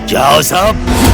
जाओ साहब।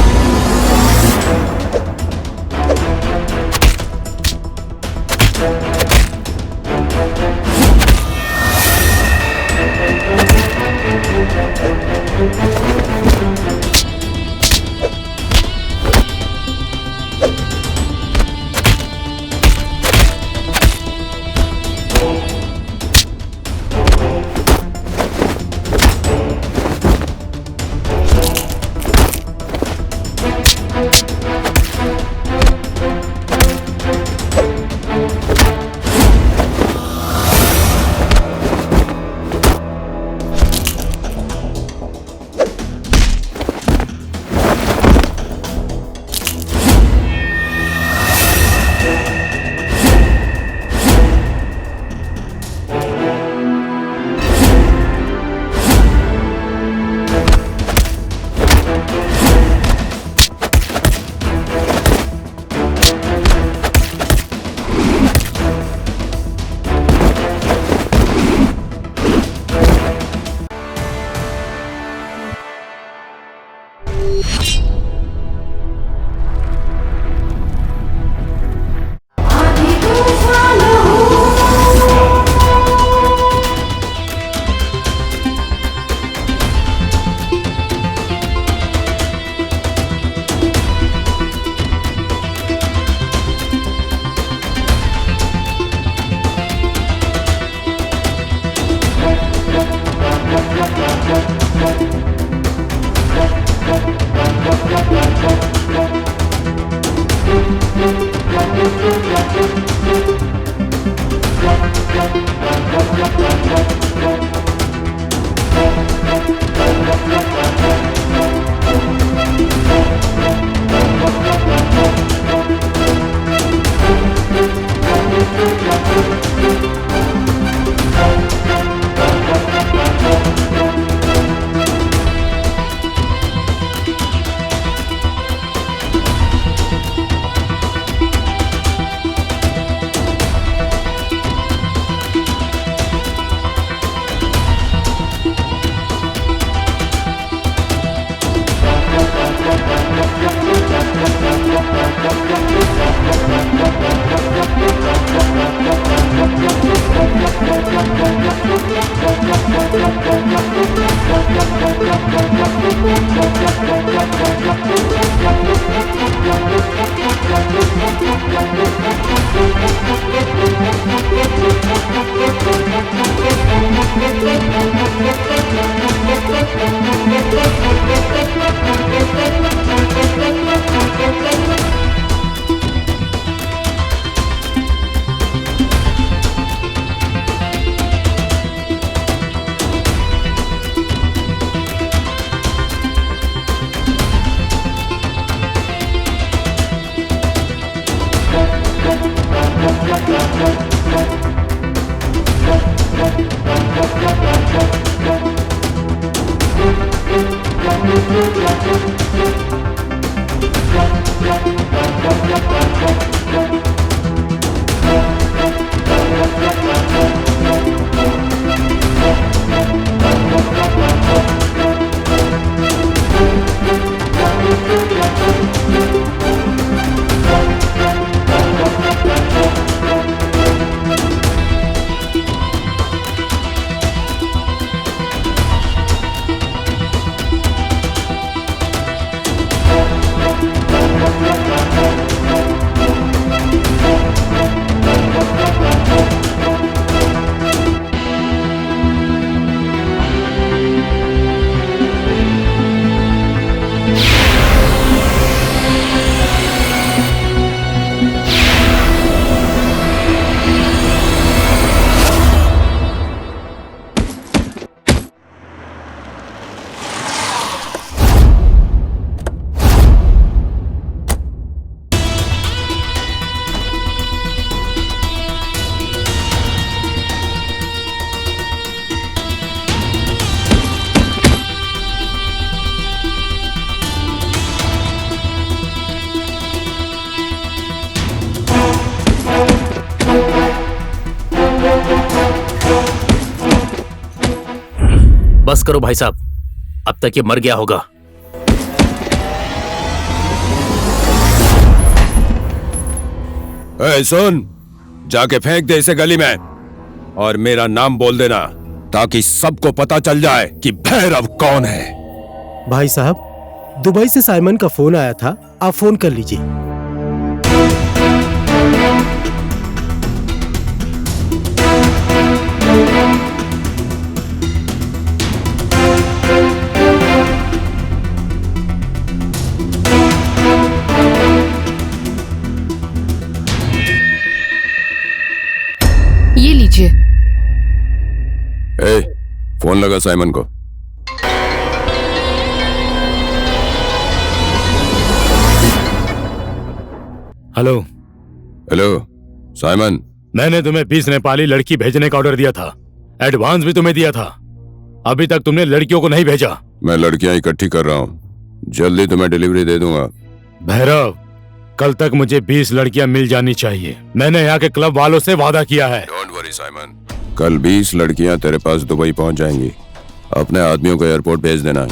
बस करो भाई साहब, अब तक ये मर गया होगा। सुन, जाके फेंक दे इसे गली में और मेरा नाम बोल देना ताकि सबको पता चल जाए कि भैरव कौन है। भाई साहब, दुबई से साइमन का फोन आया था, आप फोन कर लीजिए। ये लीजिए। फोन लगा साइमन को। हेलो। हेलो साइमन, मैंने तुम्हें 20 नेपाली लड़की भेजने का ऑर्डर दिया था, एडवांस भी तुम्हें दिया था। अभी तक तुमने लड़कियों को नहीं भेजा। मैं लड़कियां इकट्ठी कर रहा हूँ, जल्दी तुम्हें डिलीवरी दे दूंगा। भैरव, कल तक मुझे 20 लड़कियां मिल जानी चाहिए। मैंने यहाँ के क्लब वालों से वादा किया है। डोंट वरी साइमन, कल 20 लड़कियां तेरे पास दुबई पहुंच जाएंगी। अपने आदमियों को एयरपोर्ट भेज देना।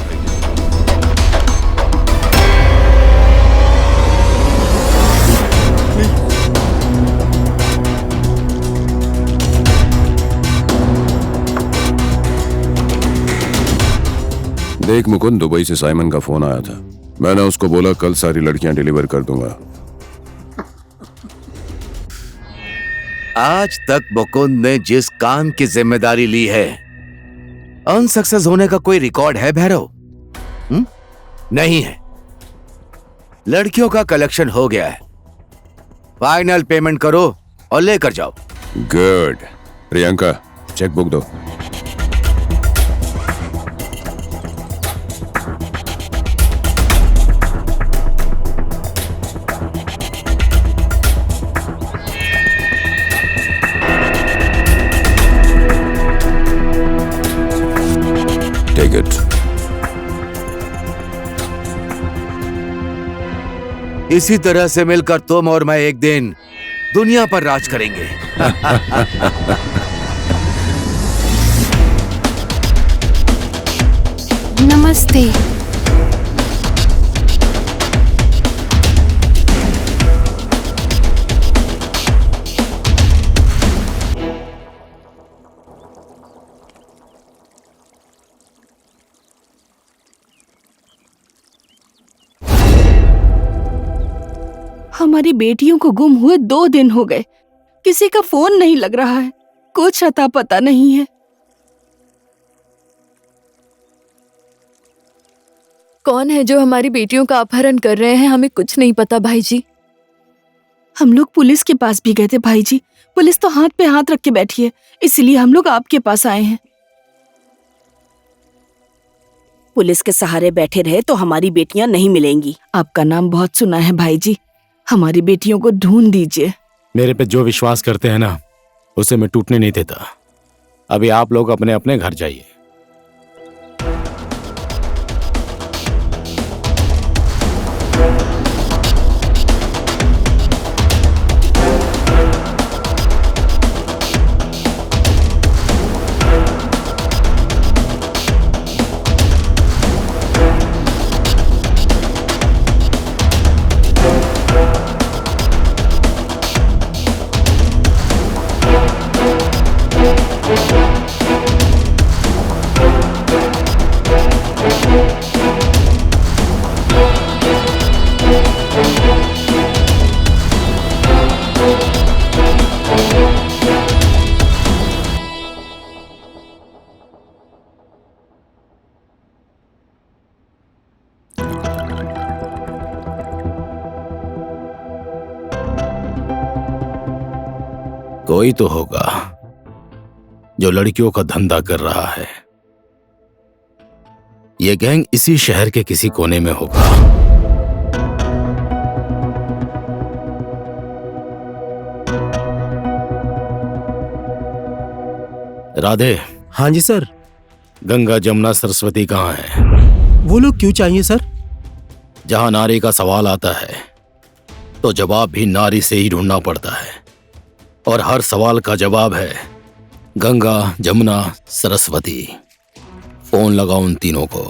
देख मुकुंद, दुबई से साइमन का फोन आया था। मैंने उसको बोला कल सारी लड़कियां डिलीवर कर दूंगा। आज तक मुकुंद ने जिस काम की जिम्मेदारी ली है, अनसक्सेस होने का कोई रिकॉर्ड है भैरव? नहीं है। लड़कियों का कलेक्शन हो गया है, फाइनल पेमेंट करो और लेकर जाओ। गुड। प्रियंका, चेकबुक दो। Take it. इसी तरह से मिलकर तुम और मैं एक दिन दुनिया पर राज करेंगे। नमस्ते। हमारी बेटियों को गुम हुए 2 दिन हो गए, किसी का फोन नहीं लग रहा है, कुछ अता पता नहीं है। कौन है जो हमारी बेटियों का अपहरण कर रहे हैं, हमें कुछ नहीं पता भाई जी। हम लोग पुलिस के पास भी गए थे भाई जी, पुलिस तो हाथ पे हाथ रख के बैठी है, इसलिए हम लोग आपके पास आए हैं। पुलिस के सहारे बैठे रहे तो हमारी बेटियां नहीं मिलेंगी। आपका नाम बहुत सुना है भाई जी, हमारी बेटियों को ढूंढ दीजिए। मेरे पे जो विश्वास करते हैं ना, उसे मैं टूटने नहीं देता। अभी आप लोग अपने अपने घर जाइए। कोई तो होगा जो लड़कियों का धंधा कर रहा है। ये गैंग इसी शहर के किसी कोने में होगा। राधे। हाँ जी सर। गंगा, जमुना, सरस्वती कहाँ है? वो लोग क्यों चाहिए सर? जहां नारी का सवाल आता है तो जवाब भी नारी से ही ढूंढना पड़ता है, और हर सवाल का जवाब है गंगा, जमुना, सरस्वती। फोन लगाओ उन तीनों को।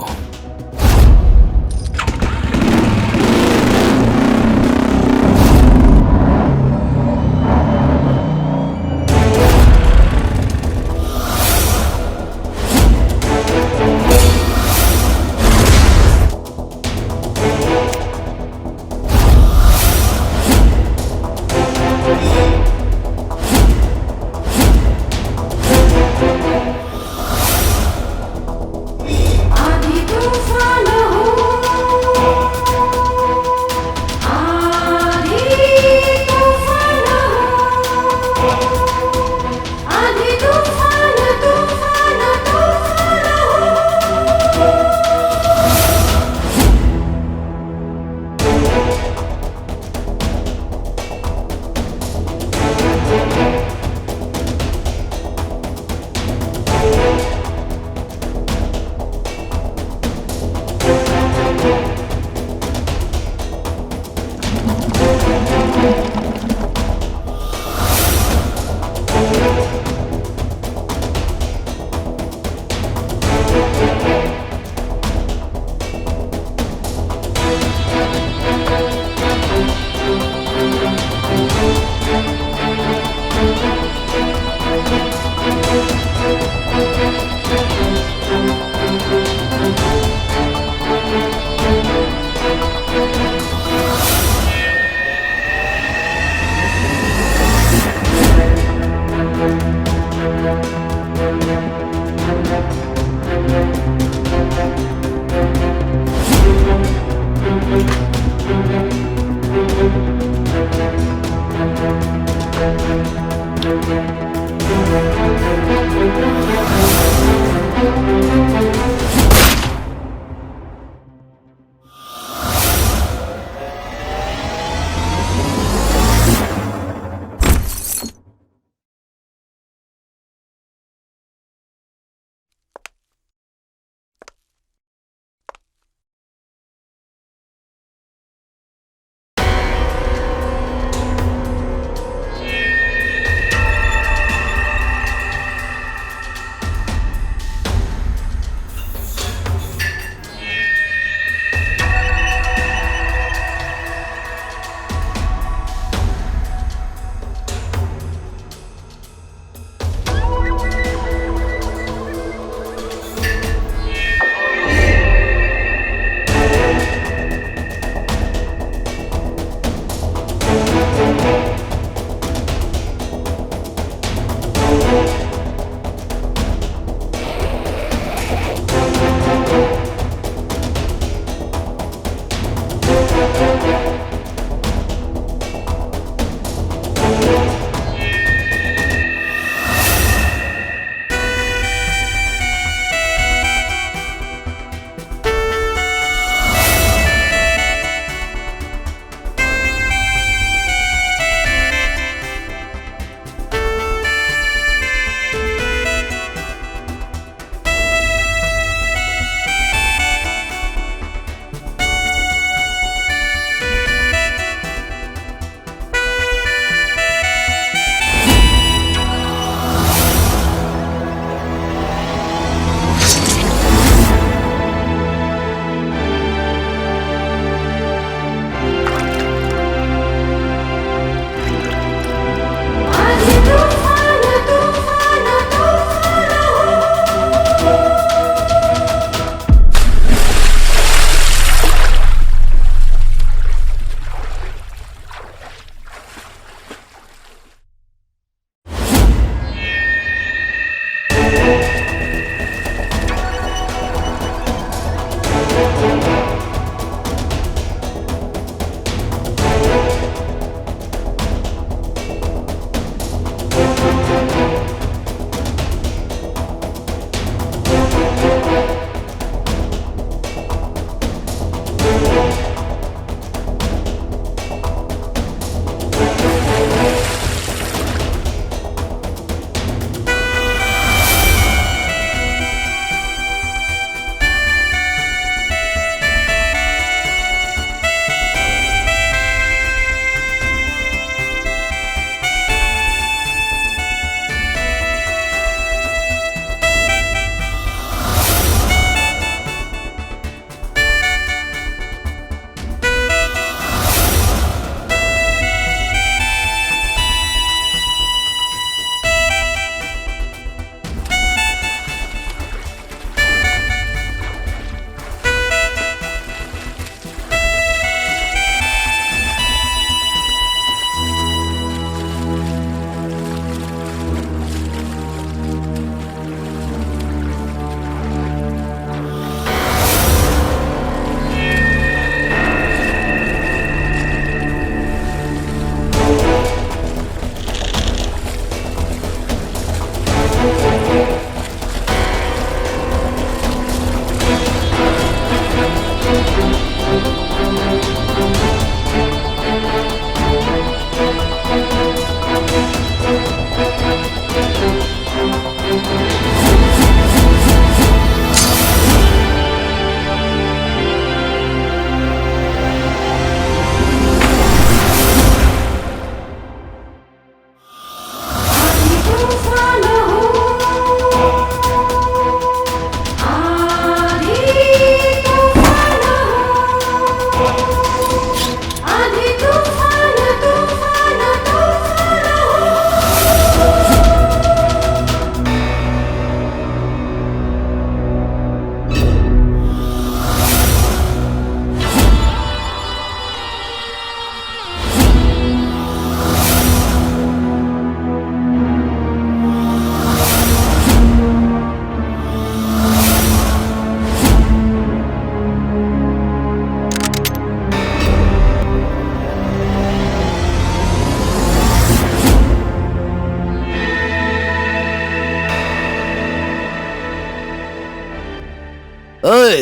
ओए,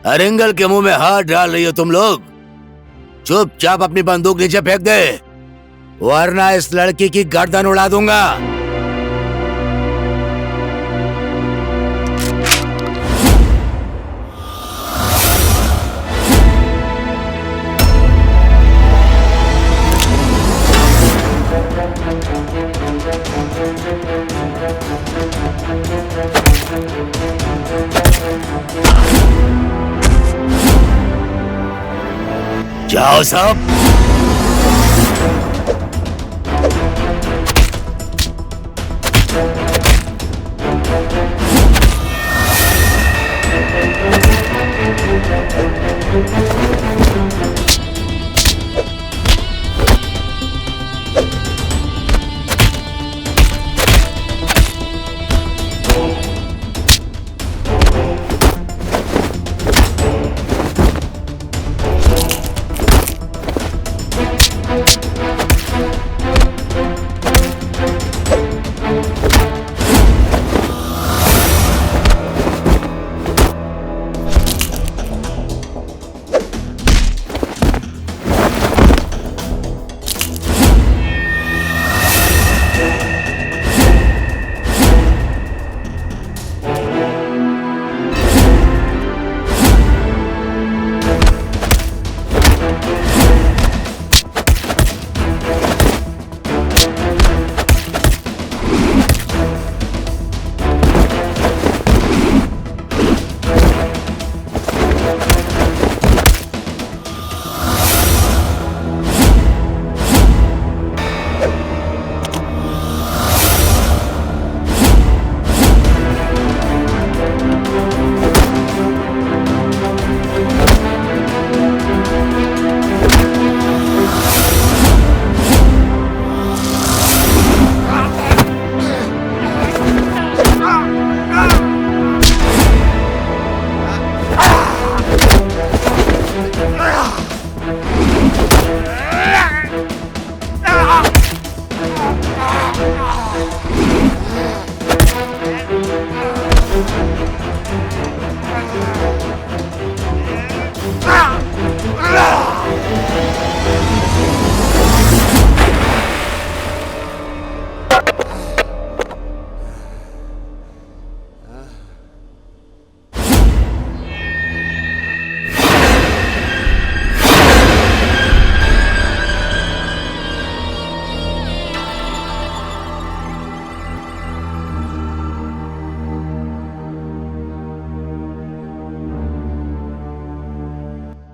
अरिंगल के मुंह में हाथ डाल रही हो तुम लोग। चुपचाप अपनी बंदूक नीचे फेंक दे, वरना इस लड़की की गर्दन उड़ा दूंगा। जाओ सब।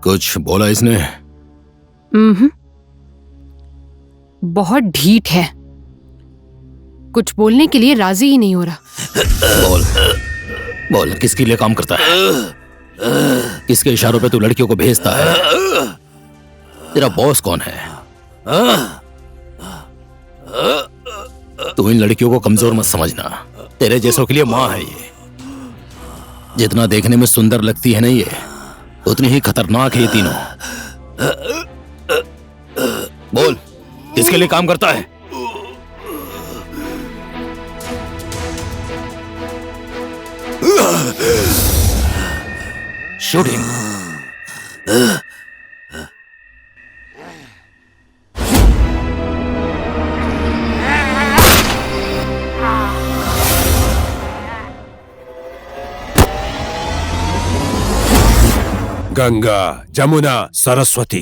कुछ बोला इसने? बहुत ढीठ है, कुछ बोलने के लिए राजी ही नहीं हो रहा। बोल बोल, किसके लिए काम करता है? किसके इशारों पे तू लड़कियों को भेजता है? तेरा बॉस कौन है? तू इन लड़कियों को कमजोर मत समझना, तेरे जैसों के लिए माँ है ये। जितना देखने में सुंदर लगती है ना ये, उतनी ही खतरनाक है ये तीनों। बोल, किसके लिए काम करता है? शूटिंग। गंगा, जमुना, सरस्वती,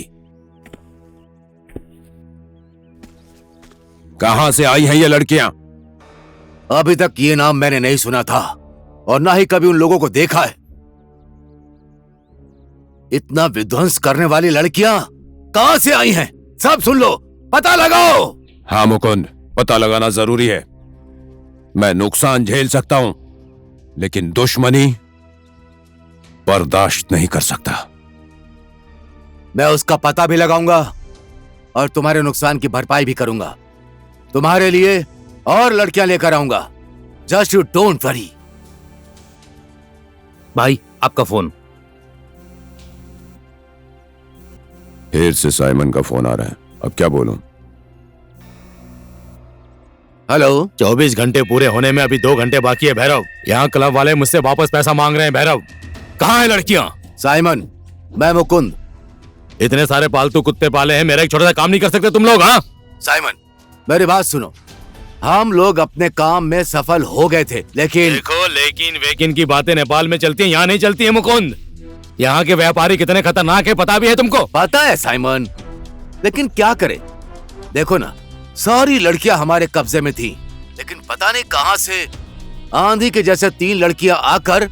कहां से आई हैं ये लड़कियां? अभी तक ये नाम मैंने नहीं सुना था और ना ही कभी उन लोगों को देखा है। इतना विध्वंस करने वाली लड़कियां कहां से आई हैं? सब सुन लो, पता लगाओ। हाँ मुकुंद, पता लगाना जरूरी है। मैं नुकसान झेल सकता हूं, लेकिन दुश्मनी बर्दाश्त नहीं कर सकता। मैं उसका पता भी लगाऊंगा और तुम्हारे नुकसान की भरपाई भी करूंगा। तुम्हारे लिए और लड़कियां लेकर आऊंगा। Just you don't worry. भाई, आपका फोन। फिर से साइमन का फोन आ रहा है, अब क्या बोलूं? हेलो। 24 घंटे पूरे होने में अभी 2 घंटे बाकी है भैरव। यहाँ क्लब वाले मुझसे वापस पैसा मांग रहे हैं भैरव। कहाँ है लड़कियां? साइमन, मैं मुकुंद। इतने सारे पालतू कुत्ते पाले हैं, मेरा एक छोटा सा काम नहीं कर सकते तुम लोग? हाँ साइमन, मेरी बात सुनो। हम लोग अपने काम में सफल हो गए थे, लेकिन देखो, लेकिन वेकिन की बातें नेपाल में चलती हैं, यहाँ नहीं चलती है मुकुंद। यहाँ के व्यापारी कितने खतरनाक है पता भी है तुमको? पता है साइमन, लेकिन क्या करे। देखो ना, सारी लड़कियां हमारे कब्जे में थी, लेकिन पता नहीं कहां से आंधी के जैसे 3 लड़कियां आकर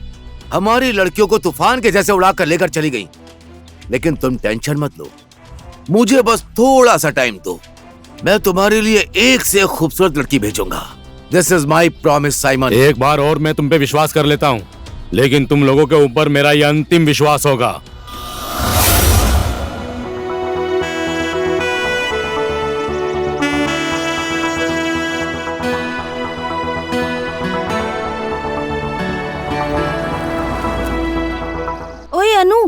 हमारी लड़कियों को तूफान के जैसे उड़ाकर लेकर चली गईं। लेकिन तुम टेंशन मत लो, मुझे बस थोड़ा सा टाइम दो, मैं तुम्हारे लिए एक से एक खूबसूरत लड़की भेजूंगा। This is my promise Simon. एक बार और मैं तुम पे विश्वास कर लेता हूँ, लेकिन तुम लोगों के ऊपर मेरा यह अंतिम विश्वास होगा। ओए अनु,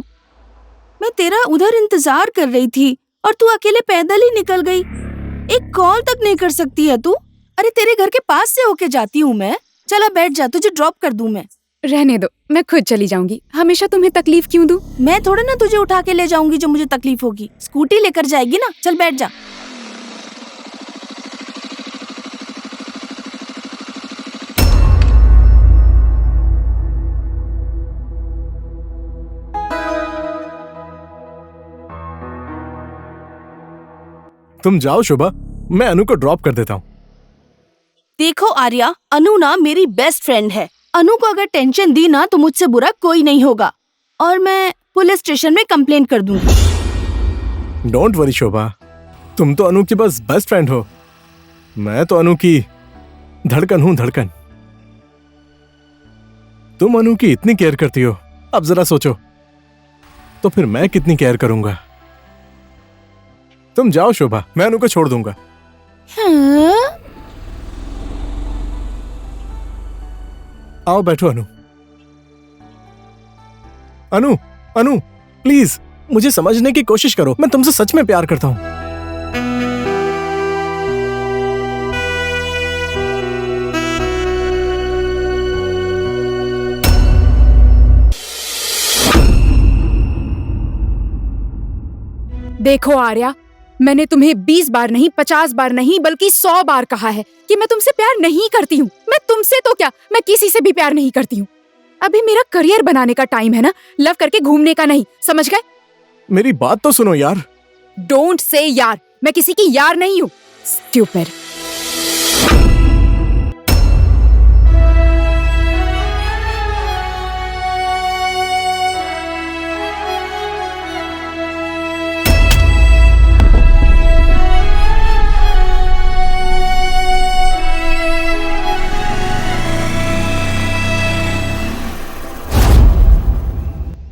मैं तेरा उधर इंतजार कर रही थी और तू अकेले पैदल ही निकल गई। एक कॉल तक नहीं कर सकती है तू? अरे तेरे घर के पास से होके जाती हूँ मैं। चला बैठ जा, तुझे ड्रॉप कर दूं मैं। रहने दो, मैं खुद चली जाऊंगी। हमेशा तुम्हें तकलीफ क्यों दूं? मैं थोड़ा ना तुझे उठा के ले जाऊंगी जो मुझे तकलीफ होगी। स्कूटी लेकर जाएगी ना, चल बैठ जा। तुम जाओ शोभा, मैं अनु को ड्रॉप कर देता हूँ। देखो आर्या, अनु ना मेरी बेस्ट फ्रेंड है। अनु को अगर टेंशन दी ना तो मुझसे बुरा कोई नहीं होगा, और मैं पुलिस स्टेशन में कंप्लेंट कर दूंगी। डोंट वरी शोभा, तुम तो अनु की बस बेस्ट फ्रेंड हो। मैं तो अनु की धड़कन हूँ, धड़कन। तुम अनु की इतनी केयर करती हो, अब जरा सोचो तो फिर मैं कितनी केयर करूंगा। तुम जाओ शोभा, मैं अनु को छोड़ दूंगा। हाँ? आओ बैठो अनु। अनु, अनु प्लीज मुझे समझने की कोशिश करो, मैं तुमसे सच में प्यार करता हूं। देखो आर्या, मैंने तुम्हें 20 बार नहीं, 50 बार नहीं, बल्कि 100 बार कहा है कि मैं तुमसे प्यार नहीं करती हूँ। मैं तुमसे तो क्या, मैं किसी से भी प्यार नहीं करती हूँ। अभी मेरा करियर बनाने का टाइम है ना, लव करके घूमने का नहीं, समझ गए? मेरी बात तो सुनो यार। डोंट से यार, मैं किसी की यार नहीं हूँ। स्टूपिड।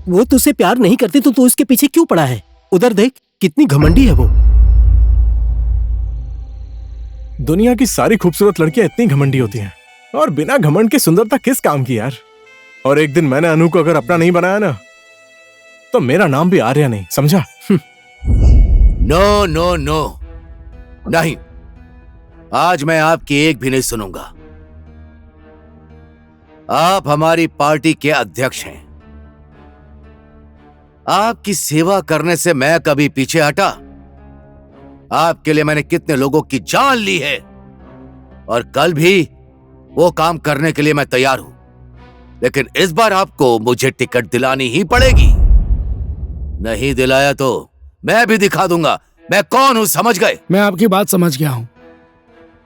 वो तुझसे प्यार नहीं करती तो तू उसके पीछे क्यों पड़ा है? उधर देख, कितनी घमंडी है वो। दुनिया की सारी खूबसूरत लड़कियां इतनी घमंडी होती हैं, और बिना घमंड के सुंदरता किस काम की यार। और एक दिन मैंने अनु को अगर अपना नहीं बनाया ना, तो मेरा नाम भी आर्या नहीं, समझा? नो नो नो, नहीं, आज मैं आपकी एक भी नहीं सुनूंगा। आप हमारी पार्टी के अध्यक्ष हैं। आपकी सेवा करने से मैं कभी पीछे हटा? आपके लिए मैंने कितने लोगों की जान ली है, और कल भी वो काम करने के लिए मैं तैयार हूं। लेकिन इस बार आपको मुझे टिकट दिलानी ही पड़ेगी। नहीं दिलाया तो मैं भी दिखा दूंगा मैं कौन हूं, समझ गए? मैं आपकी बात समझ गया हूं,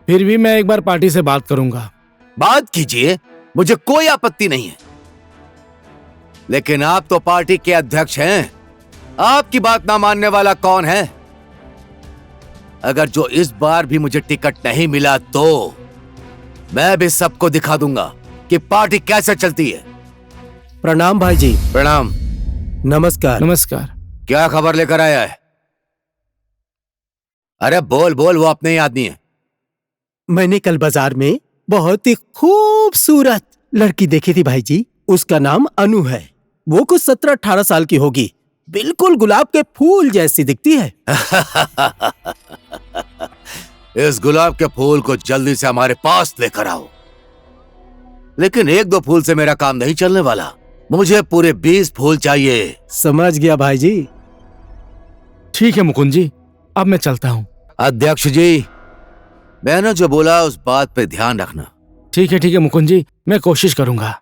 फिर भी मैं एक बार पार्टी से बात करूंगा। बात कीजिए, मुझे कोई आपत्ति नहीं है। लेकिन आप तो पार्टी के अध्यक्ष हैं, आपकी बात ना मानने वाला कौन है? अगर जो इस बार भी मुझे टिकट नहीं मिला तो मैं भी सबको दिखा दूंगा कि पार्टी कैसे चलती है। प्रणाम भाई जी। प्रणाम। नमस्कार। नमस्कार। क्या खबर लेकर आया है? अरे बोल बोल, वो अपने ही आदमी है। मैंने कल बाजार में बहुत ही खूबसूरत लड़की देखी थी भाई जी। उसका नाम अनु है। वो कुछ 17-18 साल की होगी, बिल्कुल गुलाब के फूल जैसी दिखती है। इस गुलाब के फूल को जल्दी से हमारे पास लेकर आओ। लेकिन 1-2 फूल से मेरा काम नहीं चलने वाला। मुझे पूरे 20 फूल चाहिए। समझ गया भाई जी। ठीक है मुकुंद जी, अब मैं चलता हूँ। अध्यक्ष जी, मैंने जो बोला उस बात पे ध्यान रखना। ठीक है मुकुंद जी, मैं कोशिश करूंगा।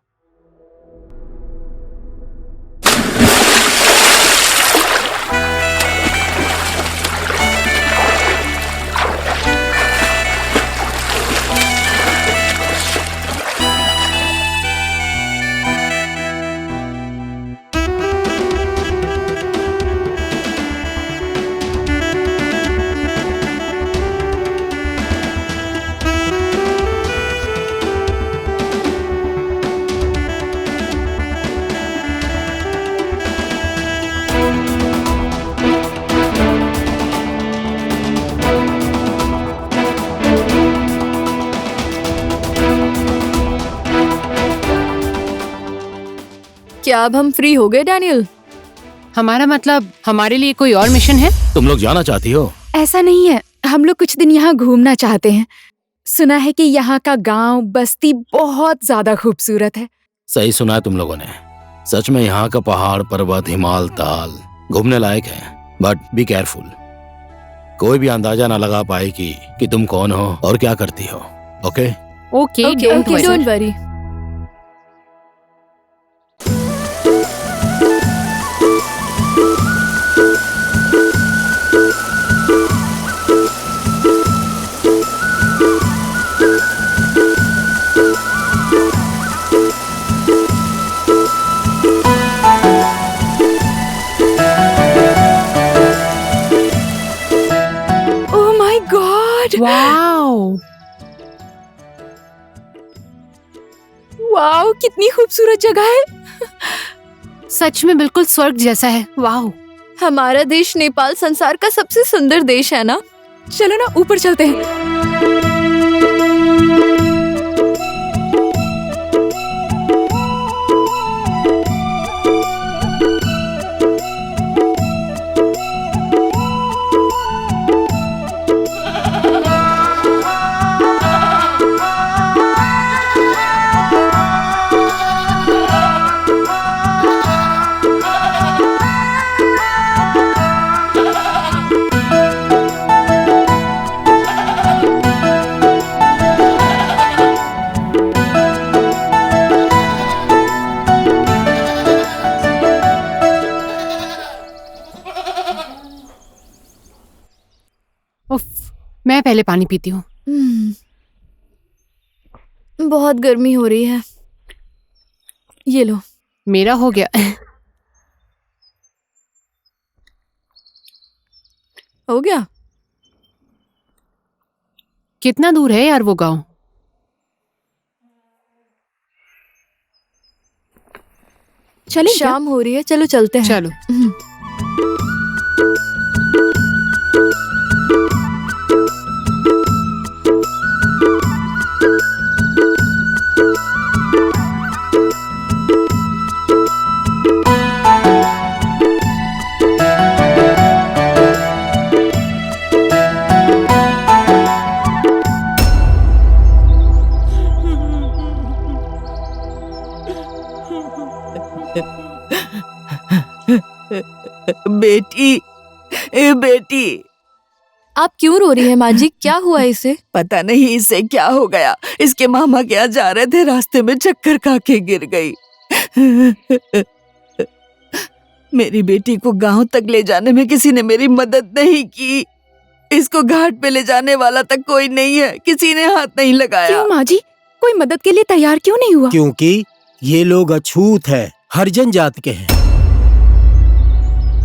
क्या अब हम फ्री हो गए डैनियल? हमारा मतलब हमारे लिए कोई और मिशन है? तुम लोग जाना चाहती हो? ऐसा नहीं है, हम लोग कुछ दिन यहाँ घूमना चाहते हैं। सुना है कि यहाँ का गांव बस्ती बहुत ज्यादा खूबसूरत है। सही सुना है तुम लोगों ने। सच में यहाँ का पहाड़, पर्वत, हिमाल, ताल घूमने लायक है। बट बी केयरफुल, कोई भी अंदाजा ना लगा पाए कि तुम कौन हो और क्या करती हो। Okay okay, don't worry. Wow, wow, कितनी खूबसूरत जगह है। सच में बिल्कुल स्वर्ग जैसा है। वाओ, हमारा देश नेपाल संसार का सबसे सुंदर देश है ना। चलो ना ऊपर चलते हैं। मैं पहले पानी पीती हूँ। बहुत गर्मी हो रही है। ये लो। मेरा हो गया। हो गया। कितना दूर है यार वो गांव? चलें क्या? शाम हो रही है, चलो चलते हैं। चलो। बेटी, बेटी। आप क्यों रो रही हैं माँ जी? क्या हुआ इसे? पता नहीं इसे क्या हो गया। इसके मामा क्या जा रहे थे, रास्ते में चक्कर खा के गिर गई। मेरी बेटी को गांव तक ले जाने में किसी ने मेरी मदद नहीं की। इसको घाट पे ले जाने वाला तक कोई नहीं है, किसी ने हाथ नहीं लगाया। क्यों माँ जी, कोई मदद के लिए तैयार क्यों नहीं हुआ? क्योंकि ये लोग अछूत है, हरिजन जात के हैं।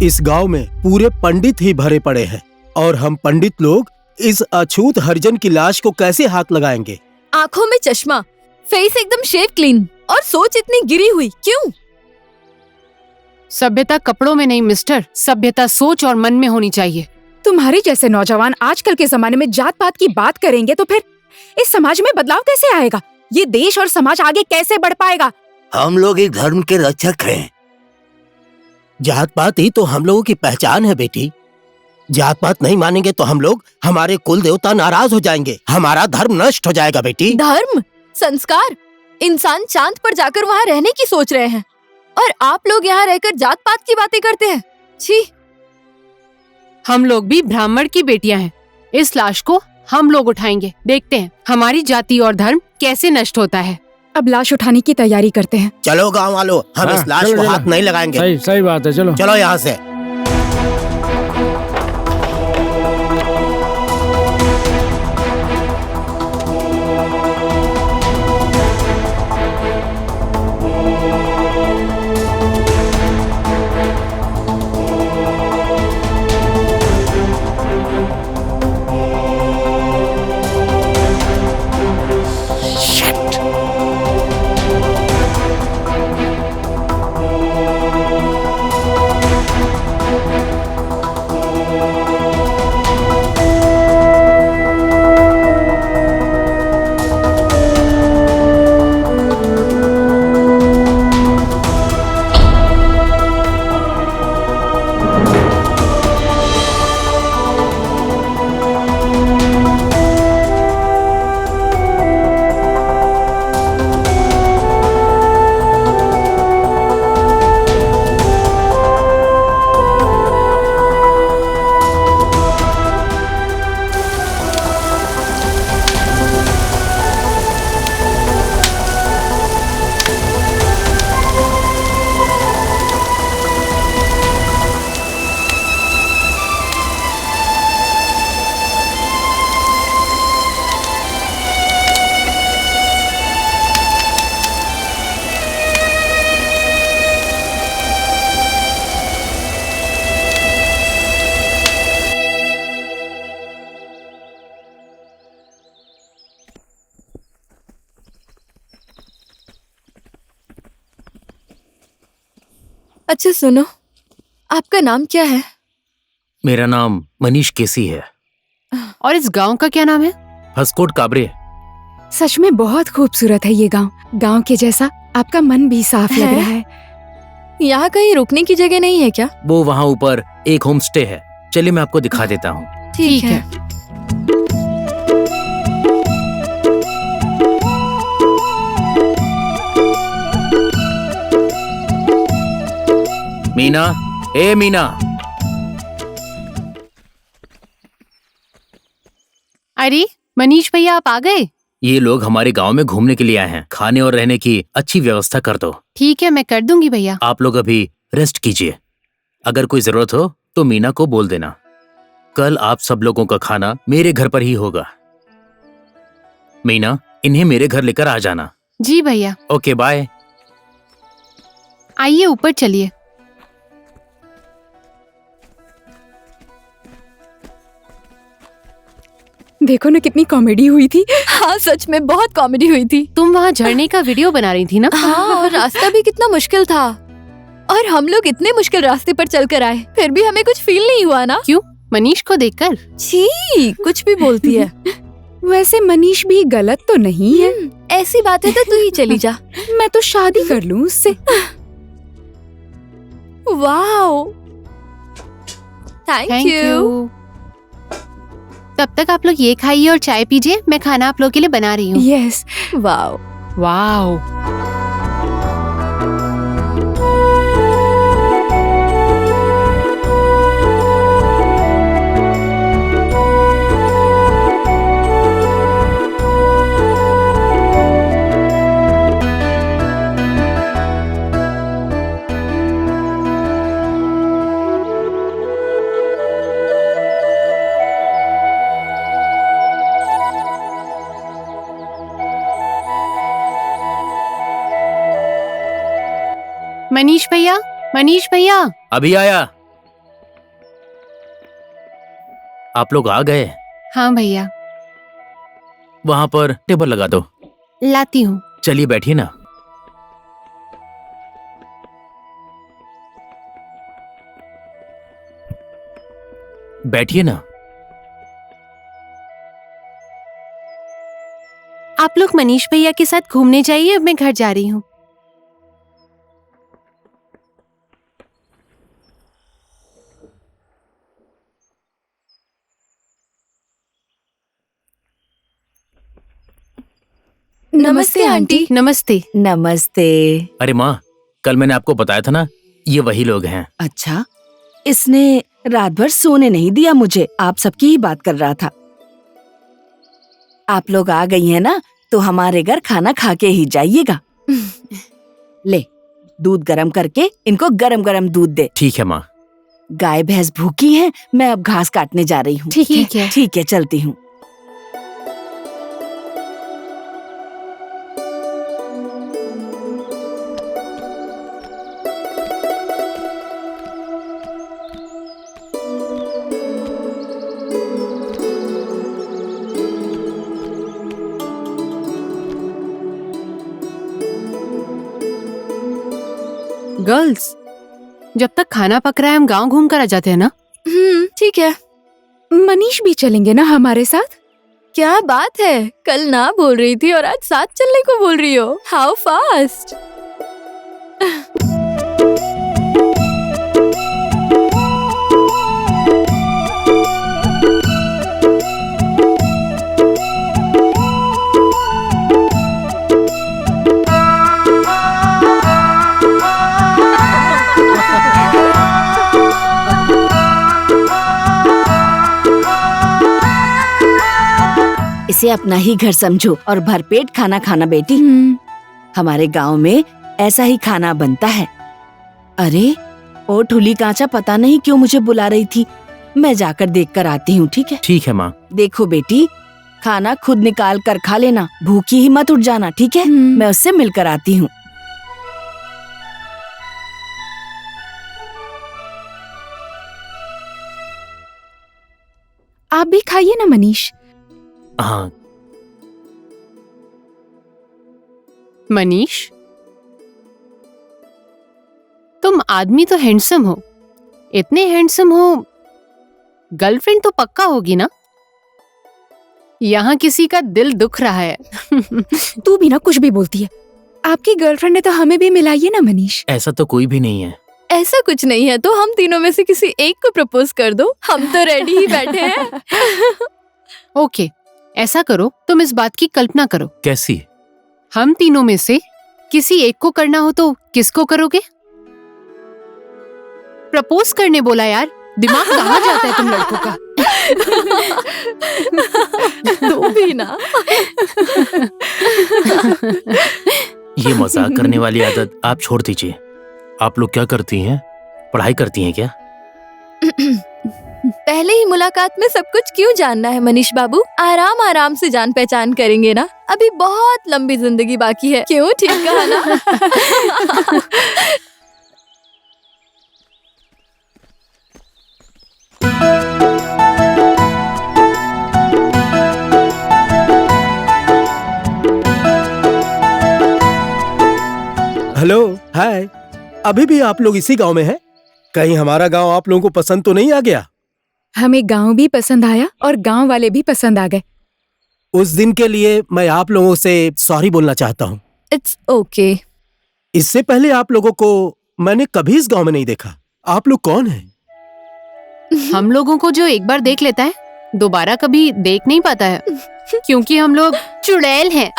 इस गांव में पूरे पंडित ही भरे पड़े हैं और हम पंडित लोग इस अछूत हरिजन की लाश को कैसे हाथ लगाएंगे? आंखों में चश्मा, फेस एकदम शेव क्लीन और सोच इतनी गिरी हुई, क्यों? सभ्यता कपड़ों में नहीं मिस्टर, सभ्यता सोच और मन में होनी चाहिए। तुम्हारे जैसे नौजवान आजकल के जमाने में जात पात की बात करेंगे तो फिर इस समाज में बदलाव कैसे आएगा? ये देश और समाज आगे कैसे बढ़ पाएगा? हम लोग एक धर्म के रक्षक हैं। जात पात ही तो हम लोगों की पहचान है बेटी। जात पात नहीं मानेंगे तो हम लोग, हमारे कुल देवता नाराज हो जाएंगे, हमारा धर्म नष्ट हो जाएगा बेटी। धर्म, संस्कार, इंसान चांद पर जाकर वहाँ रहने की सोच रहे हैं और आप लोग यहाँ रहकर जात पात की बातें करते हैं। छी। हम लोग भी ब्राह्मण की बेटियां हैं। इस लाश को हम लोग उठाएंगे। देखते हैं हमारी जाति और धर्म कैसे नष्ट होता है। अब लाश उठाने की तैयारी करते हैं। चलो गांव वालों, हम हाँ, इस लाश चलो, को चलो। हाथ नहीं लगाएंगे। सही सही बात है, चलो चलो यहाँ से। अच्छा सुनो, आपका नाम क्या है? मेरा नाम मनीष केसी है। और इस गांव का क्या नाम है? हसकोट काबरे। सच में बहुत खूबसूरत है ये गांव। गांव के जैसा आपका मन भी साफ लग रहा है। यहाँ कहीं रुकने की जगह नहीं है क्या? वो वहाँ ऊपर एक होम स्टे है। चलिए मैं आपको दिखा देता हूँ। ठीक है। मीना, ए मीना। अरे मनीष भैया, आप आ गए? ये लोग हमारे गांव में घूमने के लिए आए हैं। खाने और रहने की अच्छी व्यवस्था कर दो। ठीक है, मैं कर दूंगी भैया। आप लोग अभी रेस्ट कीजिए। अगर कोई जरूरत हो तो मीना को बोल देना। कल आप सब लोगों का खाना मेरे घर पर ही होगा। मीना, इन्हें मेरे घर लेकर आ जाना। जी भैया। Okay, bye. आइए ऊपर चलिए। देखो ना कितनी कॉमेडी हुई थी। हाँ सच में बहुत कॉमेडी हुई थी। तुम वहाँ झरने का वीडियो बना रही थी ना? हाँ, और रास्ता भी कितना मुश्किल था। और हम लोग इतने मुश्किल रास्ते पर चलकर आए, फिर भी हमें कुछ फील नहीं हुआ ना? क्यों? मनीष को देखकर? छी, कुछ भी बोलती है। वैसे मनीष भी गलत तो नहीं है। ऐसी बात है तो तू ही चली जा। मैं तो शादी कर लूं उससे। Wow, thank you. तब तक आप लोग ये खाइए और चाय पीजिए। मैं खाना आप लोगों के लिए बना रही हूँ। यस। Wow wow. मनीष भैया, मनीष भैया। अभी आया। आप लोग आ गए? हाँ भैया। वहाँ पर टेबल लगा दो। लाती हूँ। चलिए बैठिए ना। बैठिए ना। आप लोग मनीष भैया के साथ घूमने जाइए, अब मैं घर जा रही हूँ। नमस्ते आंटी। नमस्ते। नमस्ते। अरे माँ, कल मैंने आपको बताया था ना, ये वही लोग हैं। अच्छा, इसने रात भर सोने नहीं दिया मुझे, आप सबकी ही बात कर रहा था। आप लोग आ गई हैं ना, तो हमारे घर खाना खा के ही जाइएगा। ले, दूध गरम करके इनको गरम गरम दूध दे। ठीक है माँ। गाय भैंस भूखी हैं, मैं अब घास काटने जा रही हूँ। ठीक है। ठीक है, चलती हूँ। गर्ल्स, जब तक खाना पक रहा है हम गांव घूम कर आ जाते हैं ना। ठीक है। मनीष भी चलेंगे ना हमारे साथ? क्या बात है, कल ना बोल रही थी और आज साथ चलने को बोल रही हो। How fast. इसे अपना ही घर समझो और भरपेट खाना खाना बेटी। हमारे गांव में ऐसा ही खाना बनता है। अरे, ओ ठुली कांचा पता नहीं क्यों मुझे बुला रही थी, मैं जाकर देख कर आती हूँ। ठीक है? ठीक है माँ। देखो बेटी, खाना खुद निकाल कर खा लेना, भूखी ही मत उठ जाना। ठीक है? मैं उससे मिलकर आती हूँ। आप भी खाइए ना मनीष। हाँ। मनीष, तुम आदमी तो हैंडसम हो, इतने हैंडसम हो, गर्लफ्रेंड तो पक्का होगी ना? यहाँ किसी का दिल दुख रहा है। तू भी ना कुछ भी बोलती है। आपकी गर्लफ्रेंड ने तो हमें भी मिलाइए ना मनीष। ऐसा तो कोई भी नहीं है। ऐसा कुछ नहीं है तो हम तीनों में से किसी एक को प्रपोज कर दो, हम तो रेडी ही बैठे हैं। ओके, ऐसा करो, तुम इस बात की कल्पना करो। कैसी? हम तीनों में से किसी एक को करना हो तो किसको करोगे? प्रपोज करने बोला यार, दिमाग कहाँ जाता है तुम लड़कों का? तू भी ना। ये मजाक करने वाली आदत आप छोड़ दीजिए। आप लोग क्या करती हैं? पढ़ाई करती हैं क्या? पहले ही मुलाकात में सब कुछ क्यों जानना है मनीष बाबू? आराम आराम से जान पहचान करेंगे ना, अभी बहुत लंबी जिंदगी बाकी है। क्यों, ठीक कहा ना? हेलो, हाय। अभी भी आप लोग इसी गांव में हैं? कहीं हमारा गांव आप लोगों को पसंद तो नहीं आ गया? हमें गांव भी पसंद आया और गांव वाले भी पसंद आ गए। उस दिन के लिए मैं आप लोगों से सॉरी बोलना चाहता हूँ। It's okay. इससे पहले आप लोगों को मैंने कभी इस गांव में नहीं देखा। आप लोग कौन हैं? हम लोगों को जो एक बार देख लेता है, दोबारा कभी देख नहीं पाता है, क्योंकि हम लोग चुड़ैल हैं।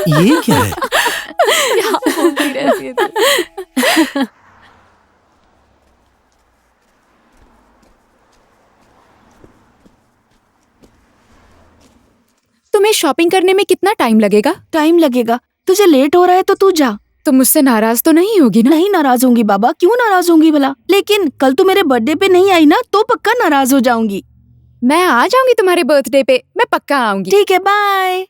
ये क्या है? तुम्हें शॉपिंग करने में कितना टाइम लगेगा? टाइम लगेगा? तुझे लेट हो रहा है तो तू जा। तुम मुझसे नाराज तो नहीं होगी ना? नहीं नाराज होंगी बाबा, क्यों नाराज होंगी भला? लेकिन कल तू मेरे बर्थडे पे नहीं आई ना तो पक्का नाराज हो जाऊंगी। मैं आ जाऊंगी तुम्हारे बर्थडे पे, मैं पक्का आऊंगी। ठीक है, बाय।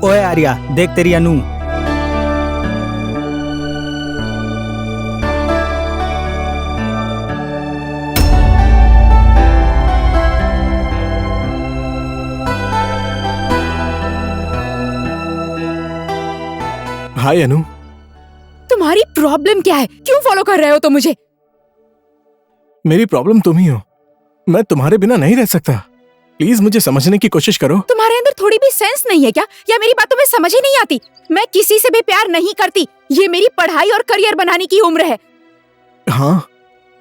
ओए आर्या, देख तेरी अनु। हाय अनु। तुम्हारी प्रॉब्लम क्या है? क्यों फॉलो कर रहे हो तुम मुझे? मेरी प्रॉब्लम तुम ही हो, मैं तुम्हारे बिना नहीं रह सकता। प्लीज मुझे समझने की कोशिश करो। तुम्हारे अंदर थोड़ी भी सेंस नहीं है क्या? या मेरी बातों में समझ ही नहीं आती? मैं किसी से भी प्यार नहीं करती। ये मेरी पढ़ाई और करियर बनाने की उम्र है। हाँ,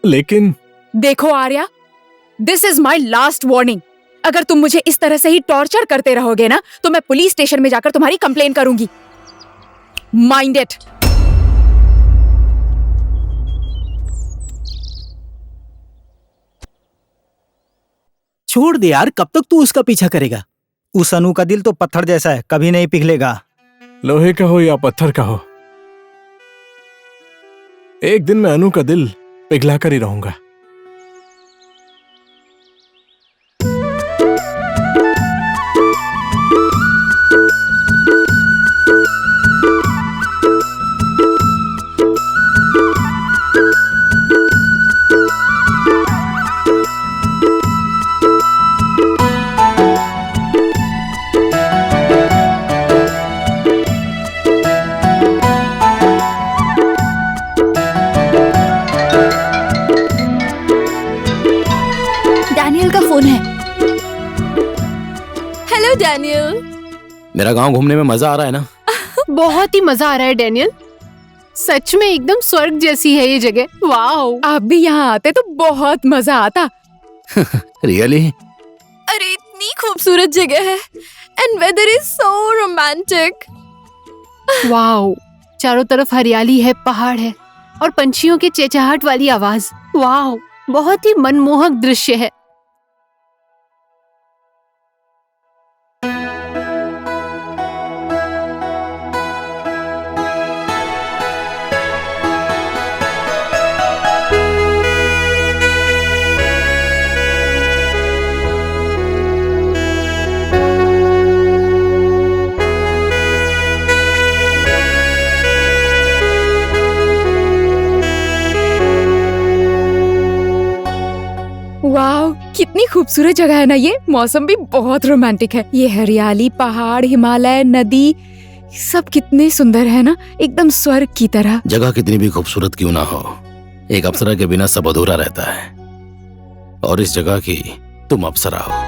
लेकिन देखो Arya, this is my last warning. अगर तुम मुझे इस तरह से ही टॉर्चर करते रहोगे ना, तो मैं पुलिस स्टेशन में जाकर तुम्हारी कंप्लेन करूंगी। Mind it. छोड़ दे यार, कब तक तू उसका पीछा करेगा? उस अनु का दिल तो पत्थर जैसा है, कभी नहीं पिघलेगा। लोहे का हो या पत्थर का हो, एक दिन मैं अनु का दिल पिघला कर ही रहूंगा। डैनियल, मेरा गांव घूमने में मजा आ रहा है ना? बहुत ही मजा आ रहा है डैनियल। सच में एकदम स्वर्ग जैसी है ये जगह। वाओ, आप भी यहाँ आते तो बहुत मजा आता। रियली? अरे इतनी खूबसूरत जगह है and weather is so romantic. Wow, चारों तरफ हरियाली है, पहाड़ है और पंछियों की चहचहाहट वाली आवाज। वाओ, बहुत ही मनमोहक दृश्य है। वाह, कितनी खूबसूरत जगह है ना ये। मौसम भी बहुत रोमांटिक है। ये हरियाली, पहाड़, हिमालय, नदी, सब कितने सुंदर है ना, एकदम स्वर्ग की तरह। जगह कितनी भी खूबसूरत क्यों ना हो, एक अप्सरा के बिना सब अधूरा रहता है। और इस जगह की तुम अप्सरा हो।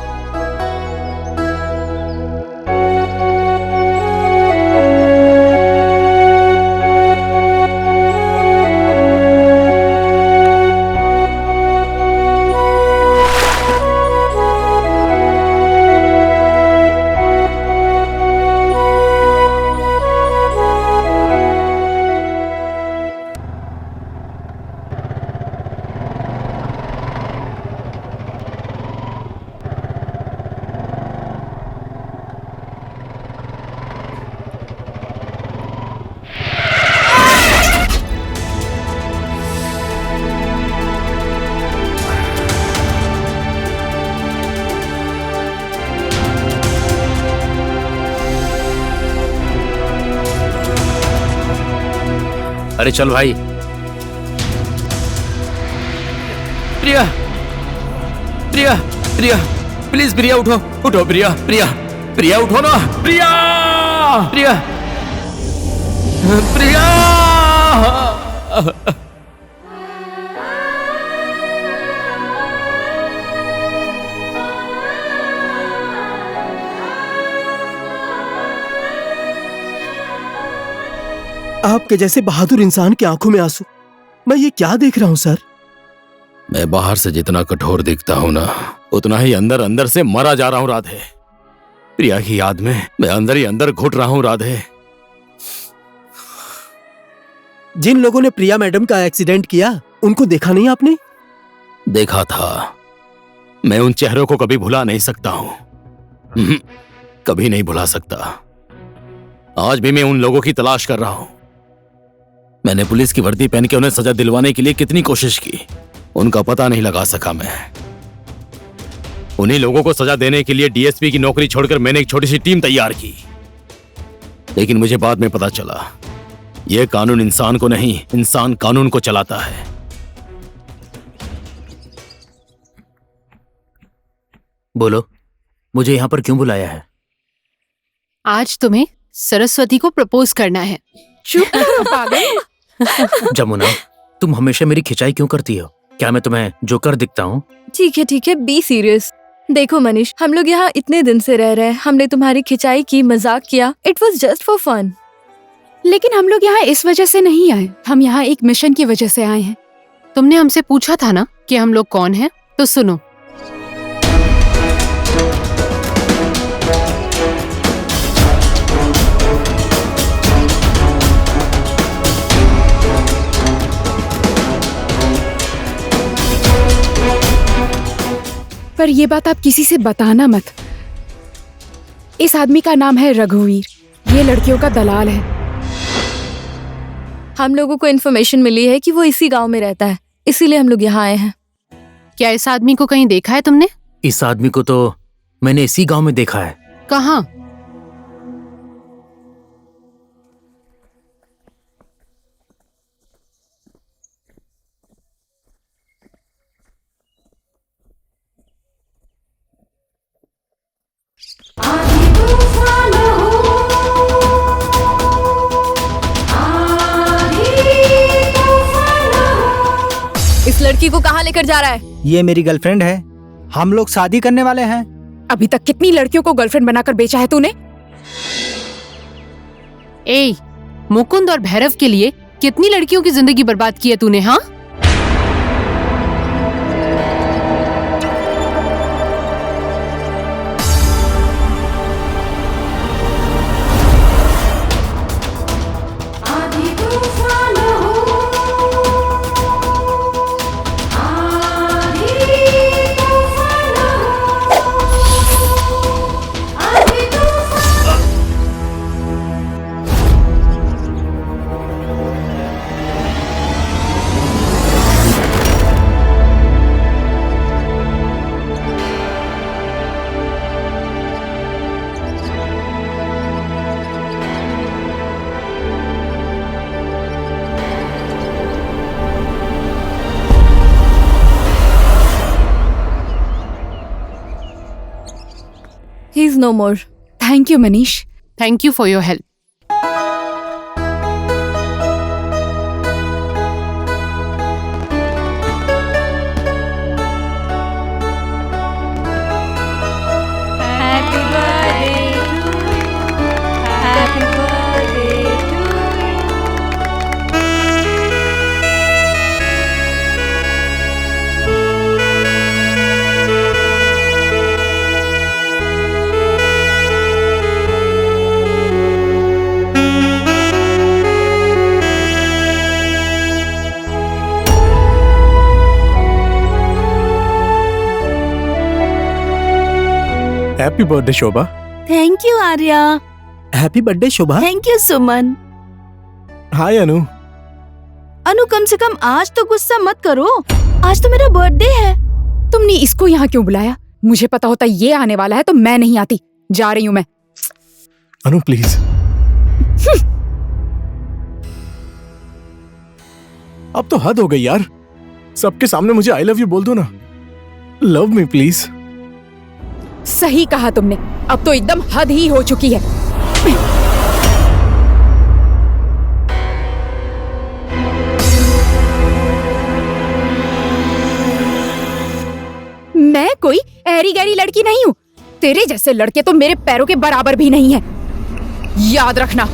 अरे चल भाई। प्रिया, प्रिया, प्रिया, प्लीज प्रिया उठो, उठो प्रिया, प्रिया, प्रिया उठो ना, प्रिया, प्रिया, प्रिया। आपके जैसे बहादुर इंसान की आंखों में आंसू, मैं ये क्या देख रहा हूँ सर? मैं बाहर से जितना कठोर दिखता हूं ना, उतना ही अंदर अंदर से मरा जा रहा हूं राधे। प्रिया की याद में मैं अंदर ही अंदर घुट रहा हूं राधे। जिन लोगों ने प्रिया मैडम का एक्सीडेंट किया, उनको देखा नहीं आपने? देखा था। मैं उन चेहरों को कभी भुला नहीं सकता हूं, कभी नहीं भुला सकता। आज भी मैं उन लोगों की तलाश कर रहा हूं। मैंने पुलिस की वर्दी पहन के उन्हें सजा दिलवाने के लिए कितनी कोशिश की, उनका पता नहीं लगा सका मैं। उन्हीं लोगों को सजा देने के लिए डीएसपी की नौकरी छोड़कर मैंने एक छोटी सी टीम तैयार की, लेकिन मुझे बाद में पता चला यह कानून इंसान को नहीं, इंसान कानून को चलाता है। बोलो, मुझे यहां पर क्यों बुलाया है? आज तुम्हें सरस्वती को प्रपोज करना है। चुप करो पागल। जमुना, तुम हमेशा मेरी खिंचाई क्यों करती हो? क्या मैं तुम्हें जोकर दिखता हूँ? ठीक है, बी सीरियस। देखो मनीष, हम लोग यहाँ इतने दिन से रह रहे हैं, हमने तुम्हारी खिंचाई की, मजाक किया। It was just for fun. लेकिन हम लोग यहाँ इस वजह से नहीं आए, हम यहाँ एक मिशन की वजह से आए हैं। तुमने हमसे पूछा था ना कि हम लोग कौन हैं, तो सुनो। पर ये बात आप किसी से बताना मत। इस आदमी का नाम है रघुवीर, ये लड़कियों का दलाल है। हम लोगों को इन्फॉर्मेशन मिली है कि वो इसी गांव में रहता है, इसीलिए हम लोग यहाँ आए हैं। क्या इस आदमी को कहीं देखा है तुमने? इस आदमी को तो मैंने इसी गांव में देखा है। कहाँ? इस लड़की को कहाँ लेकर जा रहा है? ये मेरी गर्लफ्रेंड है, हम लोग शादी करने वाले हैं। अभी तक कितनी लड़कियों को गर्लफ्रेंड बनाकर बेचा है तूने? ए, मुकुंद और भैरव के लिए कितनी लड़कियों की जिंदगी बर्बाद की है तूने? हाँ, He is no more. Thank you Manish. Thank you for your help. Happy birthday Shobha. Thank you Arya. Happy birthday Shobha. Thank you Suman. Hi Anu. Anu कम से कम आज तो गुस्सा मत करो, आज तो मेरा बर्थडे है। तुमने इसको यहाँ क्यों बुलाया? मुझे पता होता ये आने वाला है तो मैं नहीं आती। जा रही हूँ मैं। अनु प्लीज। अब तो हद हो गई यार, सबके सामने मुझे आई लव यू बोल दो ना। Love me please. सही कहा तुमने, अब तो एकदम हद ही हो चुकी है। मैं कोई ऐरी गैरी लड़की नहीं हूँ। तेरे जैसे लड़के तो मेरे पैरों के बराबर भी नहीं है, याद रखना।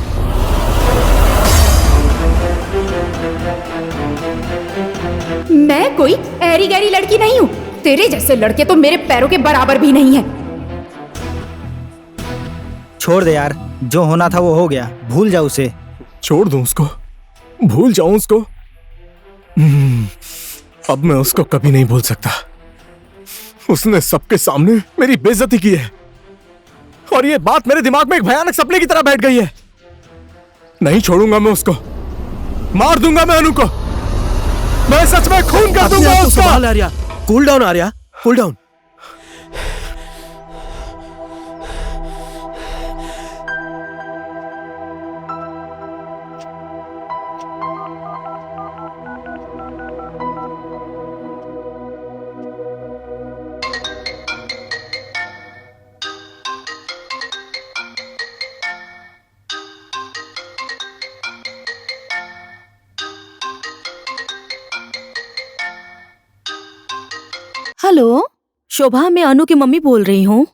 मैं कोई ऐरी गैरी लड़की नहीं हूँ। तेरे जैसे लड़के तो मेरे पैरों के बराबर भी नहीं है। छोड़ दे यार, जो होना था वो हो गया, भूल जा उसे। छोड़ दूं उसको, भूल जाऊं उसको? अब मैं उसको कभी नहीं भूल सकता। उसने सबके सामने मेरी बेइज्जती की है और ये बात मेरे दिमाग में एक भयानक सपने की तरह बैठ गई है। नहीं छोड़ूंगा मैं उसको, मार दूंगा मैं अनु को। मैं सच में खून कर दूंगा उसको। Cool down Arya, cool down. Hello Shobha, मैं अनु की मम्मी बोल रही हूँ।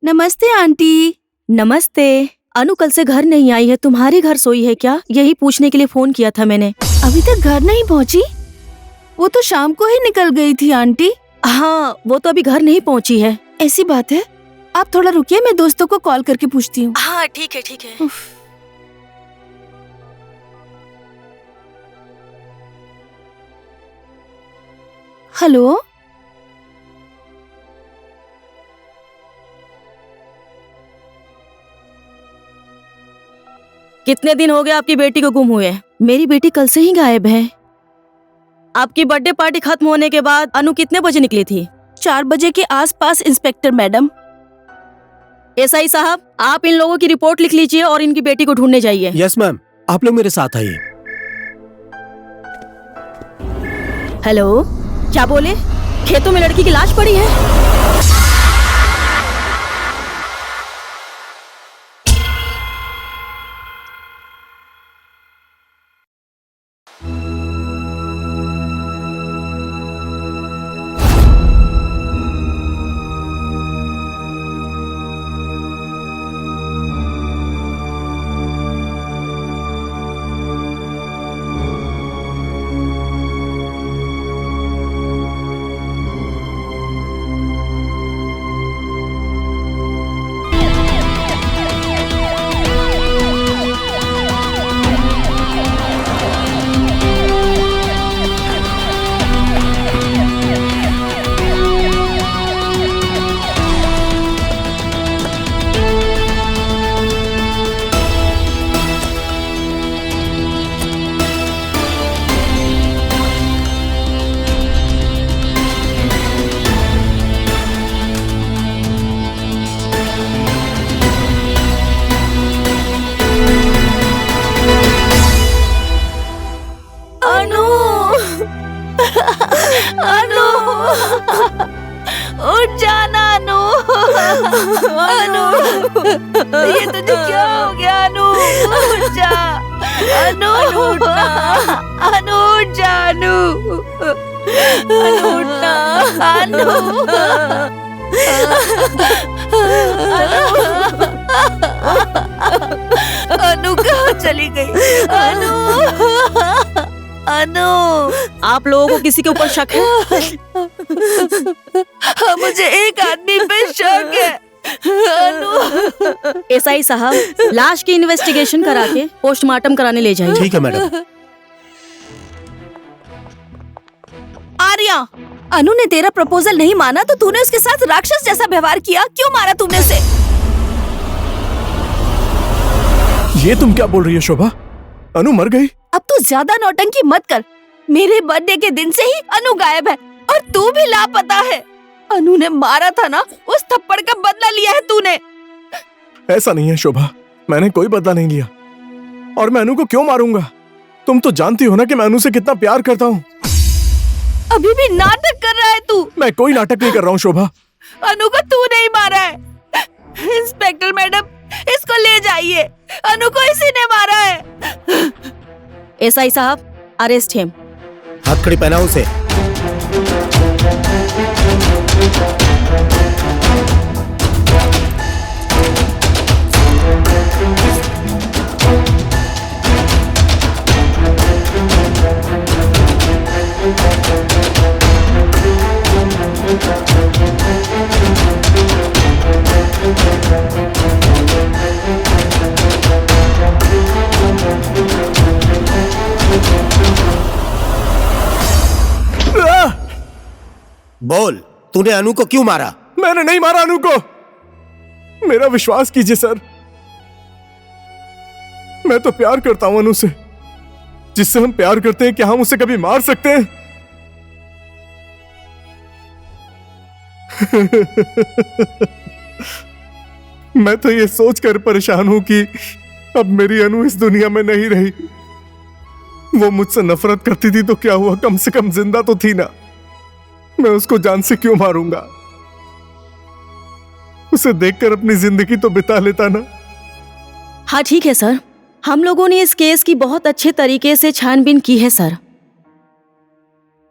नमस्ते आंटी। नमस्ते। अनु कल से घर नहीं आई है, तुम्हारे घर सोई है क्या? यही पूछने के लिए फोन किया था मैंने। अभी तक घर नहीं पहुँची? वो तो शाम को ही निकल गई थी आंटी। हाँ, वो तो अभी घर नहीं पहुंची है। ऐसी बात है, आप थोड़ा रुकिए, मैं दोस्तों को कॉल करके पूछती हूँ। हाँ ठीक है ठीक है। हेलो, कितने दिन हो गए आपकी बेटी को गुम हुए? मेरी बेटी कल से ही गायब है। आपकी बर्थडे पार्टी खत्म होने के बाद अनु कितने बजे निकली थी? 4 बजे के आसपास इंस्पेक्टर मैडम। एसआई साहब, आप इन लोगों की रिपोर्ट लिख लीजिए और इनकी बेटी को ढूंढने जाइए। यस मैम, आप लोग मेरे साथ आइए। हेलो, क्या बोले? खेतों में लड़की की लाश पड़ी है? उठ जाना अनु। अनु, ये तुझे क्या हो गया अनु? उठ जा अनु, उठना अनु, उठ जा अनु, उठना अनु, अनु कहाँ चली गई? अनु, अनु, आप लोगों को किसी के ऊपर शक है? मुझे एक आदमी पे शक है। अनु। एसआई साहब, लाश की इन्वेस्टिगेशन करा के पोस्टमार्टम कराने ले जाइए। ठीक है मैडम। आर्या, अनु ने तेरा प्रपोजल नहीं माना तो तूने उसके साथ राक्षस जैसा व्यवहार किया। क्यों मारा तूने उसे? ये तुम क्या बोल रही हो शोभा? अनु मर गई? अब तू ज्यादा नौटंकी मत कर। मेरे बर्थडे के दिन से ही अनु गायब है और तू भी लापता है। अनु ने मारा था ना, उस थप्पड़ का बदला लिया है तूने। ऐसा नहीं है शोभा, मैंने कोई बदला नहीं लिया। और मैं अनु को क्यों मारूंगा? तुम तो जानती हो ना कि मैं अनु से कितना प्यार करता हूँ। अभी भी नाटक कर रहा है तू। मैं कोई नाटक नहीं कर रहा हूँ शोभा। अनु को तू नहीं मारा है। इंस्पेक्टर मैडम, इसको ले जाइए। अनु को इसी ने मारा है। एसआई साहब, अरेस्ट हिम। हथकड़ी पहनाओ उसे। बोल, तूने अनु को क्यों मारा? मैंने नहीं मारा अनु को। मेरा विश्वास कीजिए सर, मैं तो प्यार करता हूं अनु से। जिससे हम प्यार करते हैं, क्या हम उसे कभी मार सकते हैं? मैं तो ये सोचकर परेशान हूं कि अब मेरी अनु इस दुनिया में नहीं रही। वो मुझसे नफरत करती थी तो क्या हुआ, कम से कम जिंदा तो थी ना। मैं उसको जान से क्यों मारूंगा? उसे देखकर अपनी जिंदगी तो बिता लेता ना। हाँ ठीक है सर, हम लोगों ने इस केस की बहुत अच्छे तरीके से छानबीन की है सर।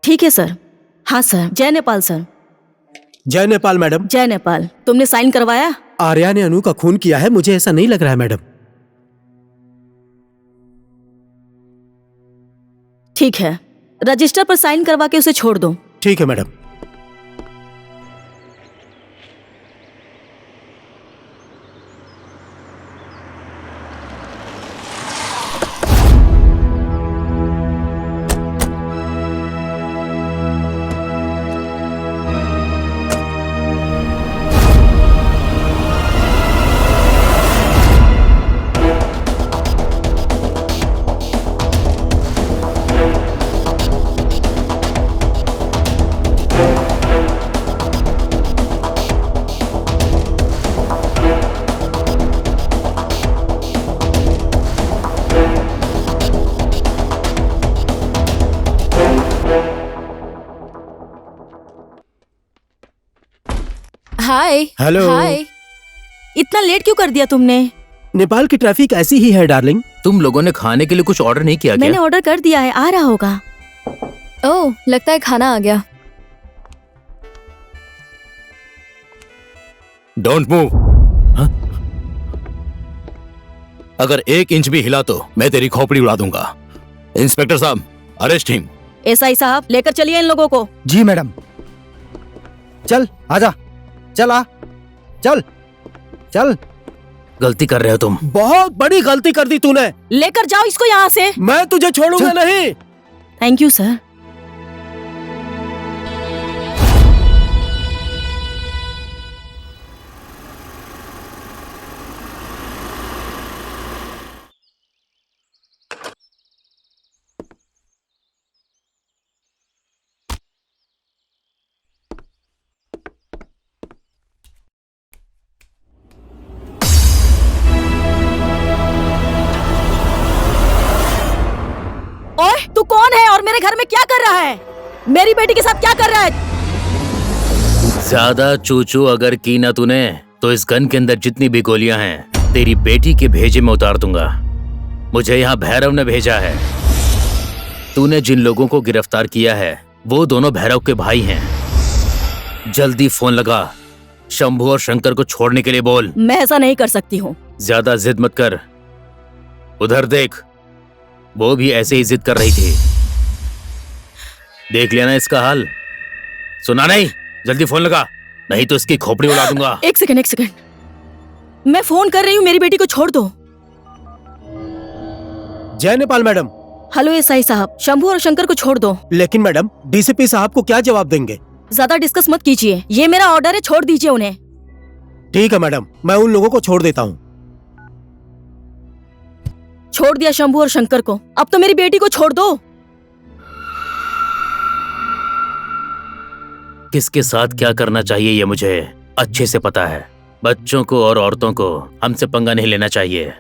ठीक है सर। हाँ सर। जय नेपाल सर। जय नेपाल मैडम। जय नेपाल। तुमने साइन करवाया? आर्या ने अनु का खून किया है, मुझे ऐसा नहीं लग रहा है मैडम। ठीक है, रजिस्टर पर साइन करवा के उसे छोड़ दो। ठीक है मैडम। हाय। हेलो। हाय। इतना लेट क्यों कर दिया तुमने? नेपाल की ट्रैफिक ऐसी ही है डार्लिंग। तुम लोगों ने खाने के लिए कुछ ऑर्डर नहीं किया क्या? मैंने ऑर्डर कर दिया है, आ रहा होगा। ओह, लगता है खाना आ गया। Don't move. अगर 1 इंच भी हिला तो मैं तेरी खोपड़ी उड़ा दूंगा। इंस्पेक्टर साहब, अरेस्ट हिम। एसआई साहब, लेकर चलिए इन लोगों को। जी मैडम। चल आजा, चल आ, चल चल। गलती कर रहे हो तुम। बहुत बड़ी गलती कर दी तूने। लेकर जाओ इसको यहाँ से। मैं तुझे छोड़ूंगा नहीं। Thank you sir. ओए, तू कौन है और मेरे घर में क्या कर रहा है? मेरी बेटी के साथ क्या कर रहा है? ज्यादा चूचू अगर की ना तूने तो इस गन के अंदर जितनी भी गोलियां हैं तेरी बेटी के भेजे में उतार दूंगा। मुझे यहाँ भैरव ने भेजा है। तूने जिन लोगों को गिरफ्तार किया है वो दोनों भैरव के भाई हैं। जल्दी फोन लगा, शंभू और शंकर को छोड़ने के लिए बोल। मैं ऐसा नहीं कर सकती हूँ। ज्यादा जिद मत कर। उधर देख, वो भी ऐसे ही जिद कर रही थी। देख लिया ना इसका हाल? सुना नहीं? जल्दी फोन लगा, नहीं तो इसकी खोपड़ी उड़ा दूंगा। एक सेकंड। मैं फोन कर रही हूँ, मेरी बेटी को छोड़ दो। जय नेपाल मैडम। हेलो एसआई साहब, शंभू और शंकर को छोड़ दो। लेकिन मैडम, डीसीपी साहब को क्या जवाब देंगे? ज्यादा डिस्कस मत कीजिए, ये मेरा ऑर्डर है, छोड़ दीजिए उन्हें। ठीक है मैडम, मैं उन लोगों को छोड़ देता हूँ। छोड़ दिया शंभू और शंकर को, अब तो मेरी बेटी को छोड़ दो। किसके साथ क्या करना चाहिए ये मुझे अच्छे से पता है। बच्चों को और औरतों को हमसे पंगा नहीं लेना चाहिए।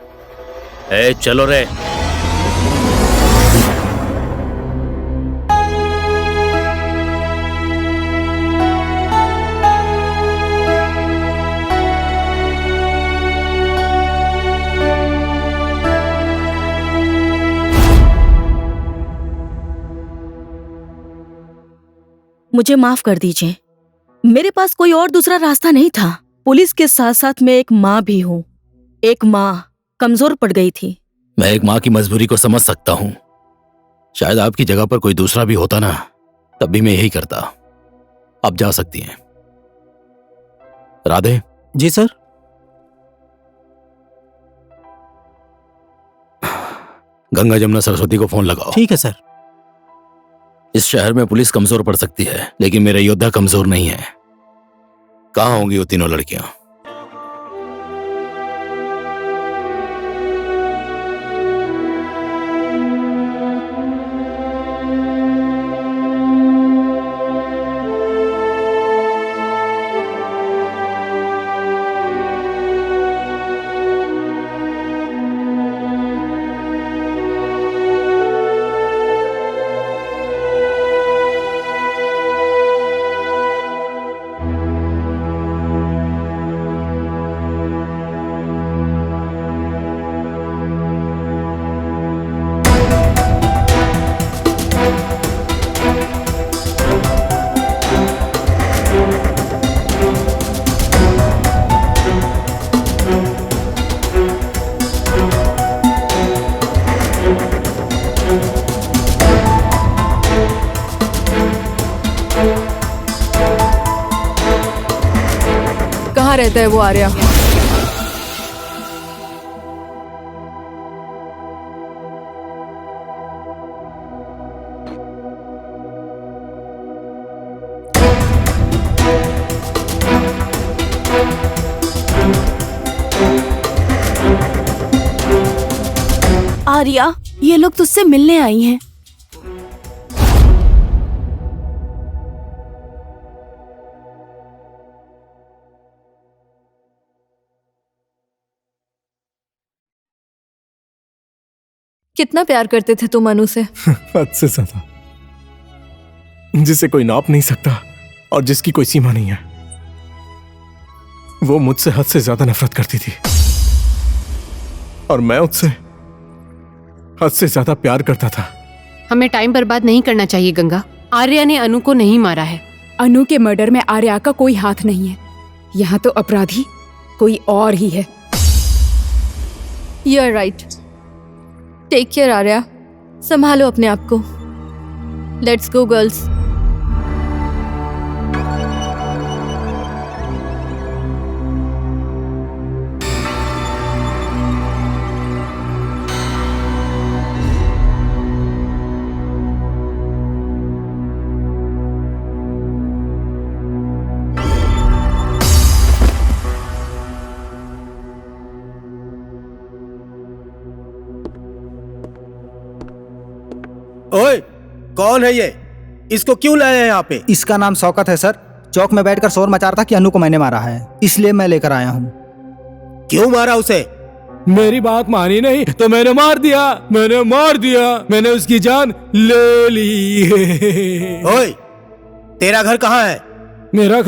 ए, चलो रे। मुझे माफ कर दीजिए, मेरे पास कोई और दूसरा रास्ता नहीं था। पुलिस के साथ साथ मैं एक माँ भी हूँ। एक माँ कमजोर पड़ गई थी। मैं एक माँ की मजबूरी को समझ सकता हूँ। शायद आपकी जगह पर कोई दूसरा भी होता ना, तब भी मैं यही करता। आप जा सकती हैं। राधे। जी सर। गंगा जमुना सरस्वती को फोन लगाओ। ठीक है सर। इस शहर में पुलिस कमजोर पड़ सकती है, लेकिन मेरे योद्धा कमजोर नहीं है। कहाँ होंगी वो तीनों लड़कियां? कहाँ रहता है वो आर्या? आर्या, ये लोग तुझसे मिलने आई हैं। कितना प्यार करते थे तुम अनु से? हद से ज्यादा, जिसे कोई नाप नहीं सकता और जिसकी कोई सीमा नहीं है। वो मुझसे हद से ज्यादा नफरत करती थी और मैं उससे हद से ज्यादा प्यार करता था। हमें टाइम बर्बाद नहीं करना चाहिए गंगा। आर्या ने अनु को नहीं मारा है। अनु के मर्डर में आर्या का कोई हाथ नहीं है। यहाँ तो अपराधी कोई और ही है। You are right. Take care Arya, संभालो अपने आप को। Let's go girls. ओए, कौन है ये? इसको क्यों लाए हैं यहाँ पे? इसका नाम शौकत है सर। चौक में बैठकर शोर मचा रहा था कि अनु को मैंने मारा है, इसलिए मैं लेकर आया हूँ। क्यों मारा उसे? मेरी बात मानी नहीं तो मैंने मार दिया। मैंने उसकी जान ले ली। ओए, तेरा घर कहाँ है? मेरा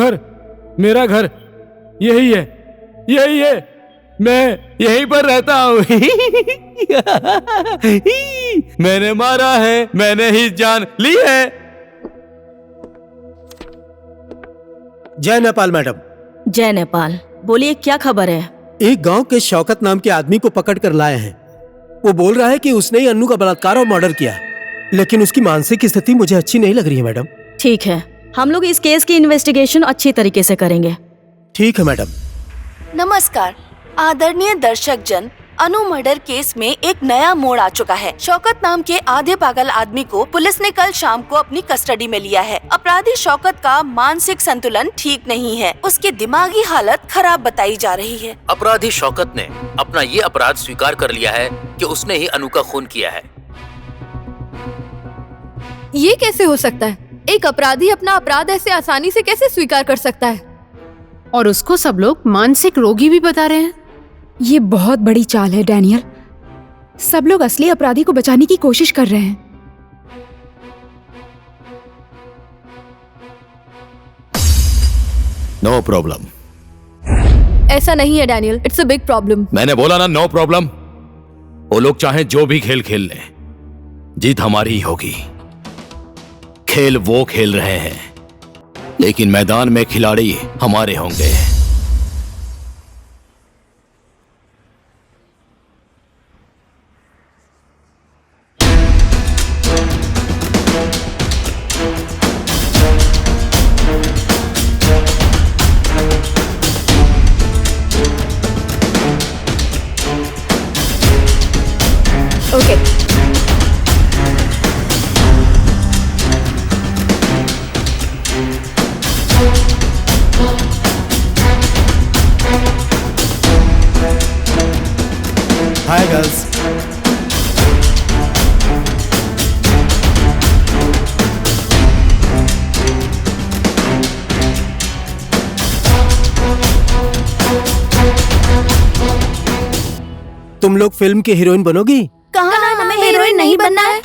घर यही है। मैं यहीं पर रहता हूँ। मैंने मारा है, मैंने ही जान ली है। जय नेपाल मैडम। जय नेपाल। बोलिए, क्या खबर है? एक गांव के शौकत नाम के आदमी को पकड़ कर लाए हैं। वो बोल रहा है कि उसने ही अन्नू का बलात्कार और मर्डर किया, लेकिन उसकी मानसिक स्थिति मुझे अच्छी नहीं लग रही है मैडम। ठीक है, हम लोग इस केस की इन्वेस्टिगेशन अच्छी तरीके से करेंगे। ठीक है मैडम। नमस्कार आदरणीय दर्शक जन, अनु मर्डर केस में एक नया मोड़ आ चुका है। शौकत नाम के आधे पागल आदमी को पुलिस ने कल शाम को अपनी कस्टडी में लिया है। अपराधी शौकत का मानसिक संतुलन ठीक नहीं है, उसकी दिमागी हालत खराब बताई जा रही है। अपराधी शौकत ने अपना ये अपराध स्वीकार कर लिया है कि उसने ही अनु का खून किया है। ये कैसे हो सकता है? एक अपराधी अपना अपराध ऐसे आसानी से कैसे स्वीकार कर सकता है? और उसको सब लोग मानसिक रोगी भी बता रहे हैं। ये बहुत बड़ी चाल है डैनियल। सब लोग असली अपराधी को बचाने की कोशिश कर रहे हैं। No problem. ऐसा नहीं है Daniel, it's a big problem. मैंने बोला ना, नो प्रॉब्लम। वो लोग चाहे जो भी खेल खेल लें, जीत हमारी ही होगी। खेल वो खेल रहे हैं, लेकिन मैदान में खिलाड़ी हमारे होंगे। ओके। Hi girls. तुम लोग फिल्म की हीरोइन बनोगी? कहाँ हमें हीरोइन नहीं बनना है।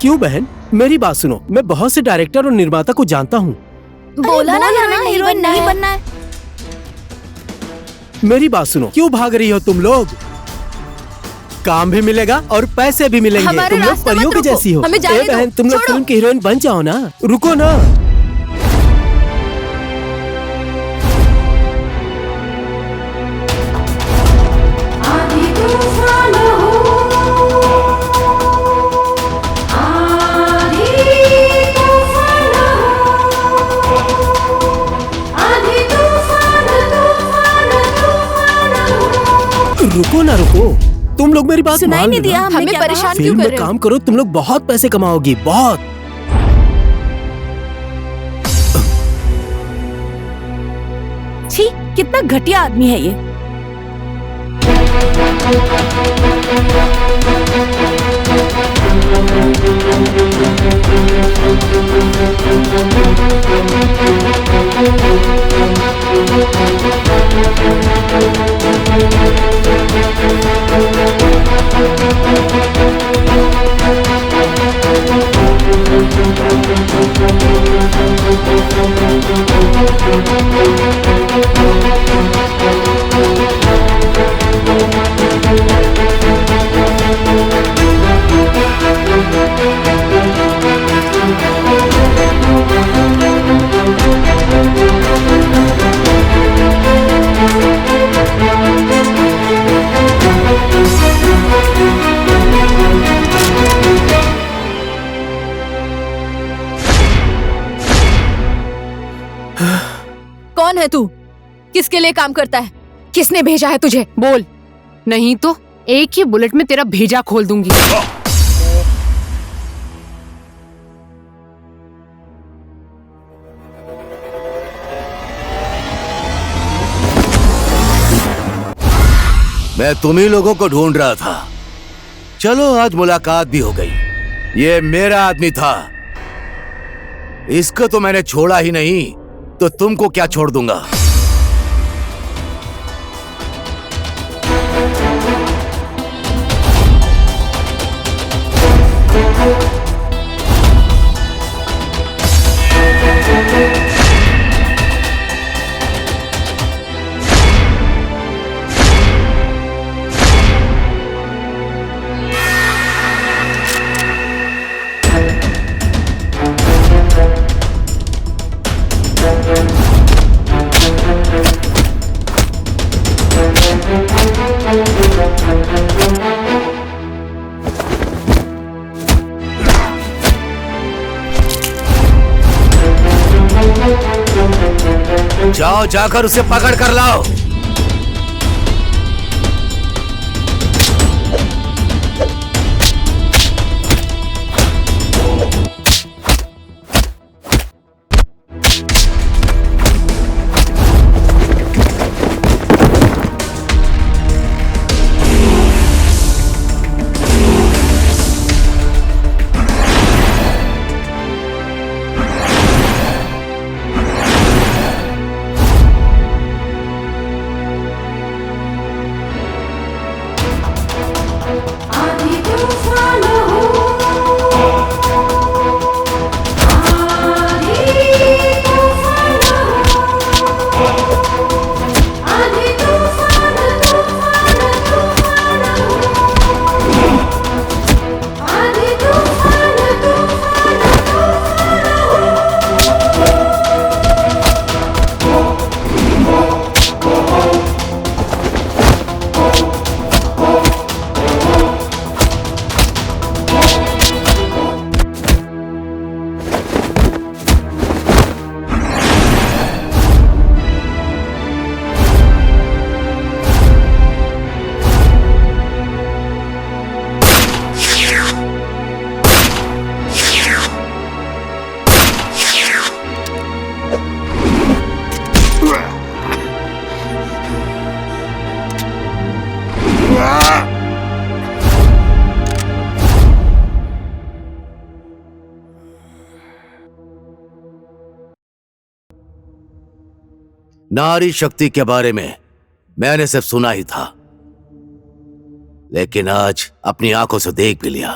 क्यों बहन? मेरी बात सुनो, मैं बहुत से डायरेक्टर और निर्माता को जानता हूँ। बोला ना हमें हीरोइन नहीं बनना है। मेरी बात सुनो, क्यों भाग रही हो तुम लोग? काम भी मिलेगा और पैसे भी मिलेंगे। हमारे तुम लोग रास्ते मत परियों की रुको, जैसी हो। हमें जाने दो, बहन, तुम लोग छोड़ो। फिल्म की हीरोइन बन जाओ ना। रुको ना। रुको ना रुको, तुम लोग मेरी बात सुनाई मान नहीं लो दिया ना। हमने हमें क्या परेशान कहा? क्यों फिल्म कर में रहे हो? काम करो, तुम लोग बहुत पैसे कमाओगी, बहुत। छी, कितना घटिया आदमी है ये। कौन है तू? किसके लिए काम करता है? किसने भेजा है तुझे? बोल, नहीं तो एक ही बुलेट में तेरा भेजा खोल दूंगी। मैं तुम्ही लोगों को ढूंढ रहा था। चलो आज मुलाकात भी हो गई। ये मेरा आदमी था, इसको तो मैंने छोड़ा ही नहीं, तो तुमको क्या छोड़ दूंगा। जाओ, जाकर उसे पकड़ कर लाओ। नारी शक्ति के बारे में मैंने सिर्फ सुना ही था, लेकिन आज अपनी आंखों से देख भी लिया।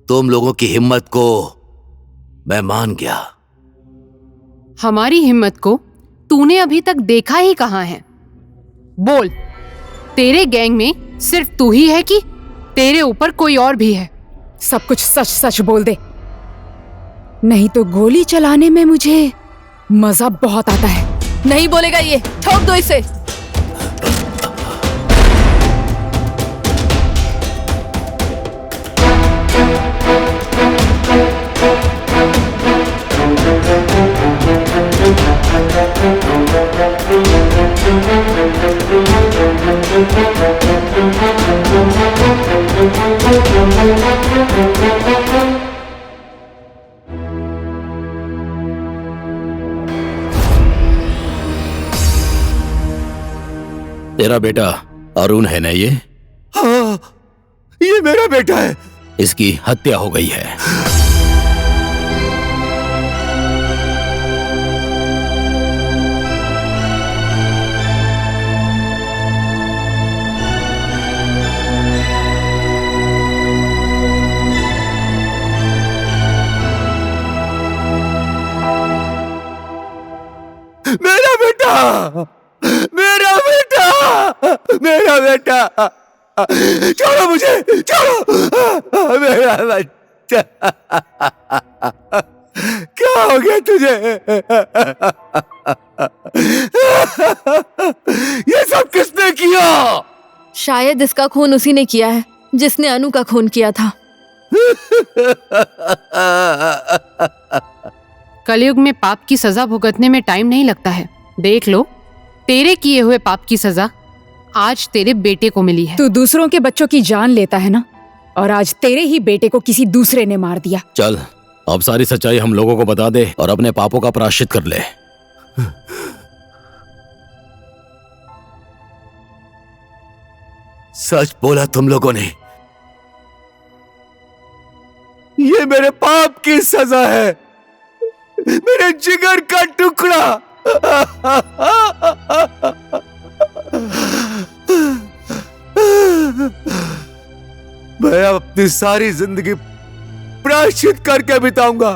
तुम लोगों की हिम्मत को मैं मान गया। हमारी हिम्मत को तूने अभी तक देखा ही कहाँ है? बोल, तेरे गैंग में सिर्फ तू ही है कि तेरे ऊपर कोई और भी है? सब कुछ सच सच बोल दे, नहीं तो गोली चलाने में मुझे मजा बहुत आता है। नहीं बोलेगा ये, ठोक दो इसे। तेरा बेटा अरुण है ना ये? हाँ, ये मेरा बेटा है। इसकी हत्या हो गई है। मेरा बेटा, मेरा बेटा, मेरा बेटा, छोड़ो मुझे, छोड़ो मेरा बच्चा। क्या हो गया तुझे? ये सब किसने किया? शायद इसका खून उसी ने किया है जिसने अनु का खून किया था। कलयुग में पाप की सजा भुगतने में टाइम नहीं लगता है। देख लो, तेरे किए हुए पाप की सजा आज तेरे बेटे को मिली है। तू दूसरों के बच्चों की जान लेता है ना, और आज तेरे ही बेटे को किसी दूसरे ने मार दिया। चल, अब सारी सच्चाई हम लोगों को बता दे और अपने पापों का प्रायश्चित कर ले। सच बोला तुम लोगों ने। ये मेरे पाप की सजा है, मेरे जिगर का टुकड़ा। मैं अपनी सारी जिंदगी प्रायश्चित करके बिताऊंगा।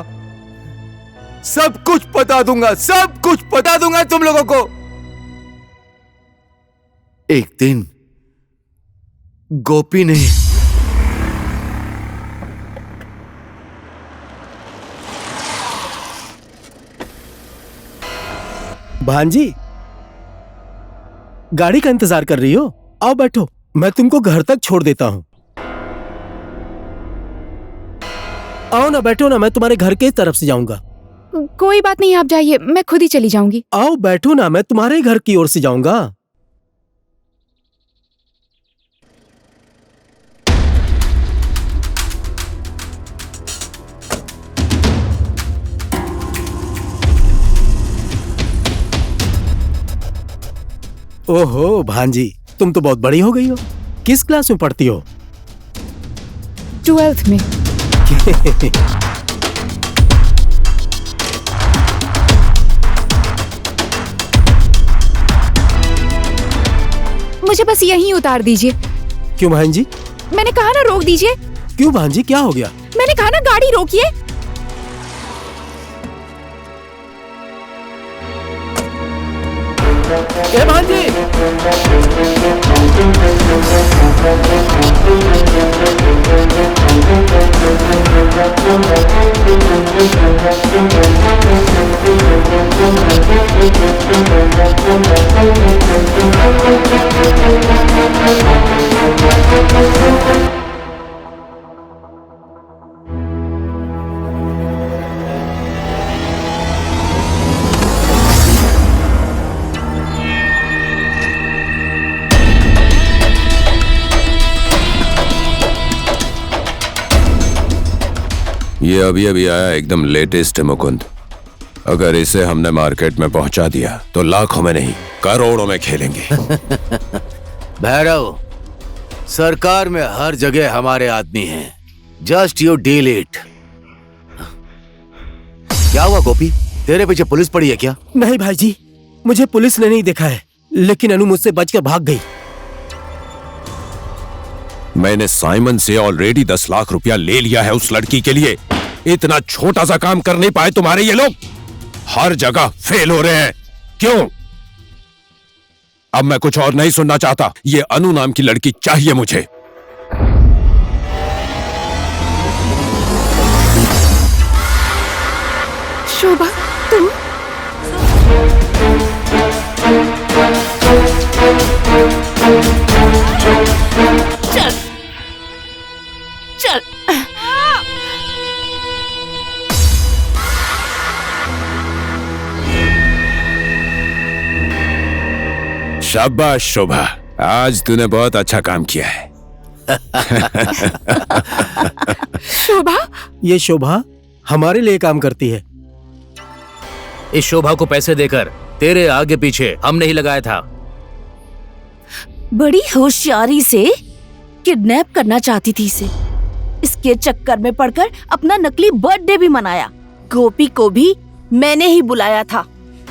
सब कुछ बता दूंगा, सब कुछ बता दूंगा तुम लोगों को। एक दिन गोपी ने भांजी, गाड़ी का इंतजार कर रही हो? आओ बैठो, मैं तुमको घर तक छोड़ देता हूँ। आओ ना, बैठो ना, मैं तुम्हारे घर के तरफ से जाऊंगा। कोई बात नहीं, आप जाइए, मैं खुद ही चली जाऊंगी। आओ बैठो ना, मैं तुम्हारे घर की ओर से जाऊंगा। ओहो भांजी, तुम तो बहुत बड़ी हो गई हो। किस क्लास में पढ़ती हो? 12th में। मुझे बस यहीं उतार दीजिए। क्यों भांजी? मैंने कहा ना रोक दीजिए। क्यों भांजी, क्या हो गया? मैंने कहा ना गाड़ी रोकिए। ए भांजी! ये अभी अभी आया, एकदम लेटेस्ट है मुकुंद। अगर इसे हमने मार्केट में पहुंचा दिया तो लाखों में नहीं करोड़ों में खेलेंगे। भैरव, सरकार में हर जगह हमारे आदमी हैं। Just you deal it. क्या हुआ गोपी, तेरे पीछे पुलिस पड़ी है क्या? नहीं भाईजी, मुझे पुलिस ने नहीं देखा है, लेकिन अनु मुझसे बचकर भाग गई। मैंने साइमन से ऑलरेडी 10 लाख रुपया ले लिया है उस लड़की के लिए। इतना छोटा सा काम कर नहीं पाए तुम्हारे ये लोग? हर जगह फेल हो रहे हैं, क्यों? अब मैं कुछ और नहीं सुनना चाहता। ये अनु नाम की लड़की चाहिए मुझे। शोभा, तुम? चल चल। शाबाश शोभा, आज तूने बहुत अच्छा काम किया है। शोभा? ये शोभा हमारे लिए काम करती है। इस शोभा को पैसे देकर तेरे आगे पीछे हमने ही लगाया था। बड़ी होशियारी से किडनैप करना चाहती थी इसे। इसके चक्कर में पड़कर अपना नकली बर्थडे भी मनाया। गोपी को भी मैंने ही बुलाया था।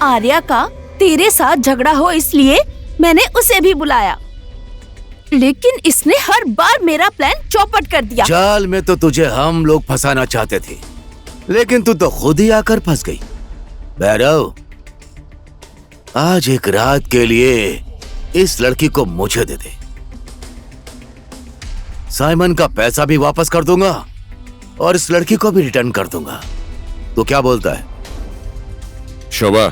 आर्या का तेरे साथ झगड़ा हो इसलिए मैंने उसे भी बुलाया, लेकिन इसने हर बार मेरा प्लान चौपट कर दिया। जाल में तो तुझे हम लोग फंसाना चाहते थे, लेकिन तू तो खुद ही आकर फंस गई। भैरव, आज एक रात के लिए इस लड़की को मुझे दे दे। साइमन का पैसा भी वापस कर दूंगा और इस लड़की को भी रिटर्न कर दूंगा। तो क्या बोलता है? शोभा,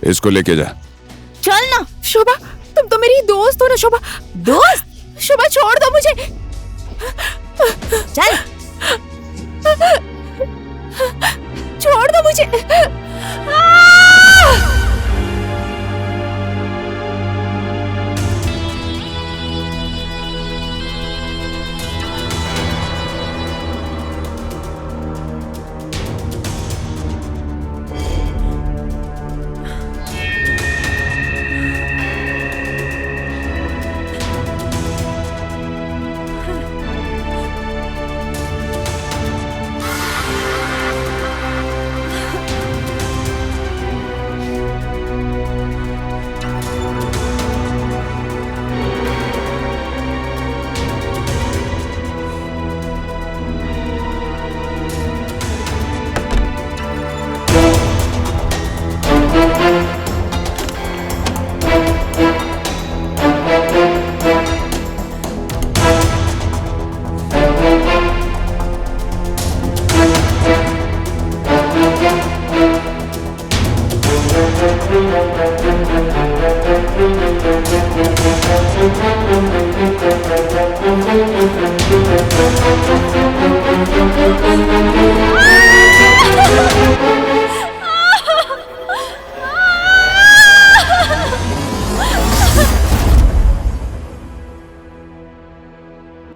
इसको लेके जा। चल ना शोभा, तुम तो मेरी दोस्त हो ना शोभा। दोस्त? शोभा छोड़ दो मुझे। चल। छोड़ दो मुझे।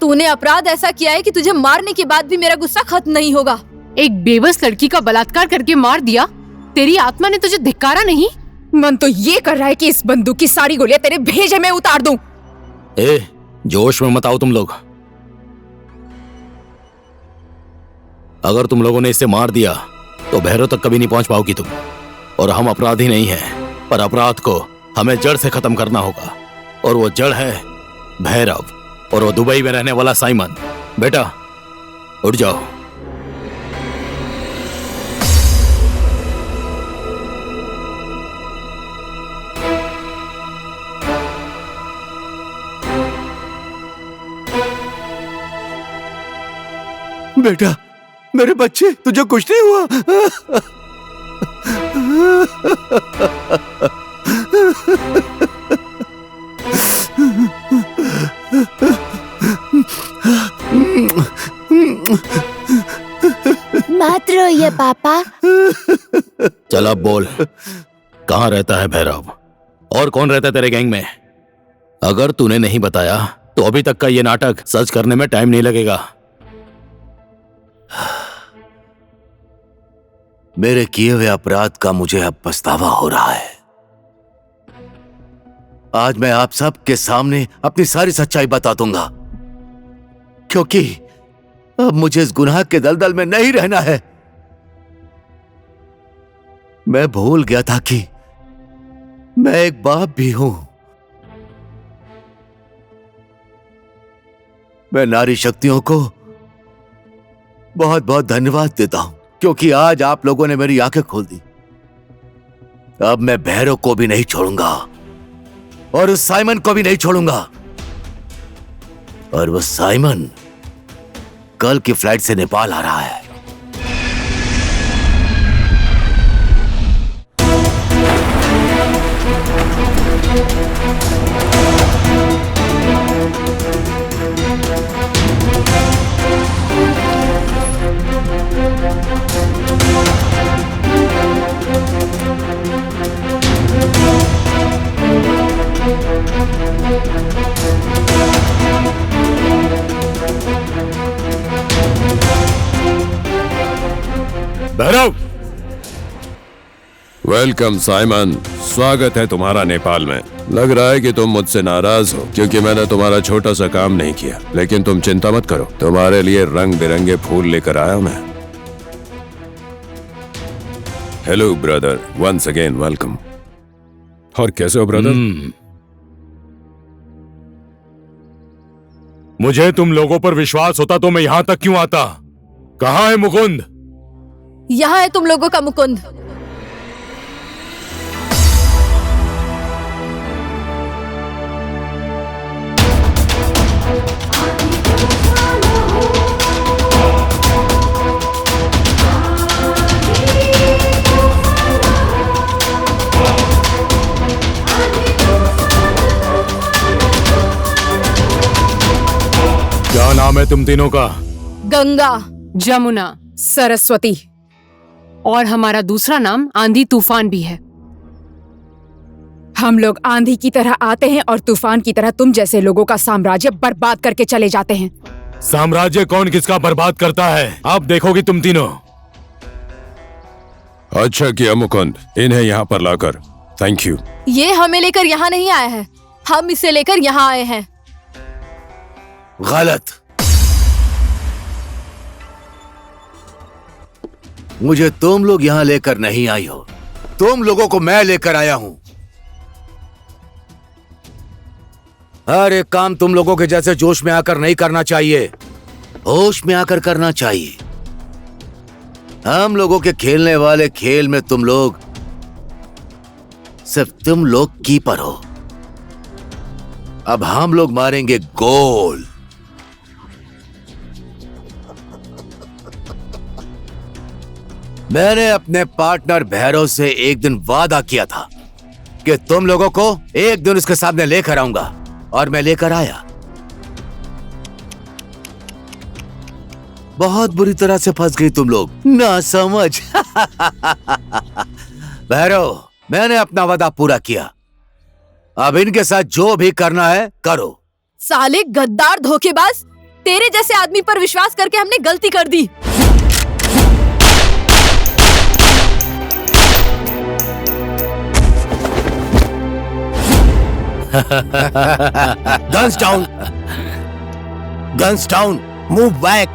तूने अपराध ऐसा किया है कि तुझे मारने के बाद भी मेरा गुस्सा खत्म नहीं होगा। एक बेबस लड़की का बलात्कार करके मार दिया, तेरी आत्मा ने तुझे धिक्कारा नहीं? मन तो ये कर रहा है कि इस बंदूक की सारी गोलियां तेरे भेजे में उतार दूं। ए, जोश में मत आओ तुम लोग। अगर तुम लोगों ने इसे मार दिया तो भैरव तक कभी नहीं पहुंच पाओगी तुम। और हम अपराधी नहीं हैं, पर अपराध को हमें जड़ से खत्म करना होगा। और वो जड़ है भैरव, और वो दुबई में रहने वाला साइमन। बेटा उठ जाओ। बेटा, मेरे बच्चे, तुझे कुछ नहीं हुआ? मत रोइए पापा। चल अब बोल, कहाँ रहता है भैरव? और कौन रहता है तेरे गैंग में? अगर तूने नहीं बताया तो अभी तक का ये नाटक सच करने में टाइम नहीं लगेगा। मेरे किए हुए अपराध का मुझे अब पछतावा हो रहा है। आज मैं आप सब के सामने अपनी सारी सच्चाई बता दूंगा, क्योंकि अब मुझे इस गुनाह के दलदल में नहीं रहना है। मैं भूल गया था कि मैं एक बाप भी हूं। मैं नारी शक्तियों को बहुत बहुत धन्यवाद देता हूं, क्योंकि आज आप लोगों ने मेरी आंखें खोल दी। अब मैं भैरव को भी नहीं छोड़ूंगा और उस साइमन को भी नहीं छोड़ूंगा। और वो साइमन कल की फ्लाइट से नेपाल आ रहा है। भैरव। वेलकम साइमन, स्वागत है तुम्हारा नेपाल में। लग रहा है कि तुम मुझसे नाराज हो क्योंकि मैंने तुम्हारा छोटा सा काम नहीं किया, लेकिन तुम चिंता मत करो, तुम्हारे लिए रंग बिरंगे फूल लेकर आया मैं। Hello brother, once again welcome. और कैसे हो ब्रदर? मुझे तुम लोगों पर विश्वास होता तो मैं यहां तक क्यों आता? कहाँ है मुकुंद? यहाँ है तुम लोगों का मुकुंद। क्या नाम है तुम तीनों का? गंगा, जमुना, सरस्वती और हमारा दूसरा नाम आंधी तूफान भी है। हम लोग आंधी की तरह आते हैं और तूफान की तरह तुम जैसे लोगों का साम्राज्य बर्बाद करके चले जाते हैं। साम्राज्य कौन किसका बर्बाद करता है अब देखोगी तुम तीनों। अच्छा किया मुकुंद, इन्हें यहाँ पर लाकर। Thank you. ये हमें लेकर यहाँ नहीं आया है, हम इसे लेकर यहाँ आए हैं। गलत। मुझे तुम लोग यहां लेकर नहीं आई हो, तुम लोगों को मैं लेकर आया हूं। हर एक काम तुम लोगों के जैसे जोश में आकर नहीं करना चाहिए, होश में आकर करना चाहिए। हम लोगों के खेलने वाले खेल में तुम लोग सिर्फ तुम लोग कीपर हो। अब हम लोग मारेंगे गोल। मैंने अपने पार्टनर भैरव से एक दिन वादा किया था कि तुम लोगों को एक दिन उसके सामने लेकर आऊंगा, और मैं लेकर आया। बहुत बुरी तरह से फंस गई तुम लोग, ना समझ। भैरव, मैंने अपना वादा पूरा किया, अब इनके साथ जो भी करना है करो। साले गद्दार धोखेबाज, तेरे जैसे आदमी पर विश्वास करके हमने गलती कर दी। Guns down! Guns down! Move back!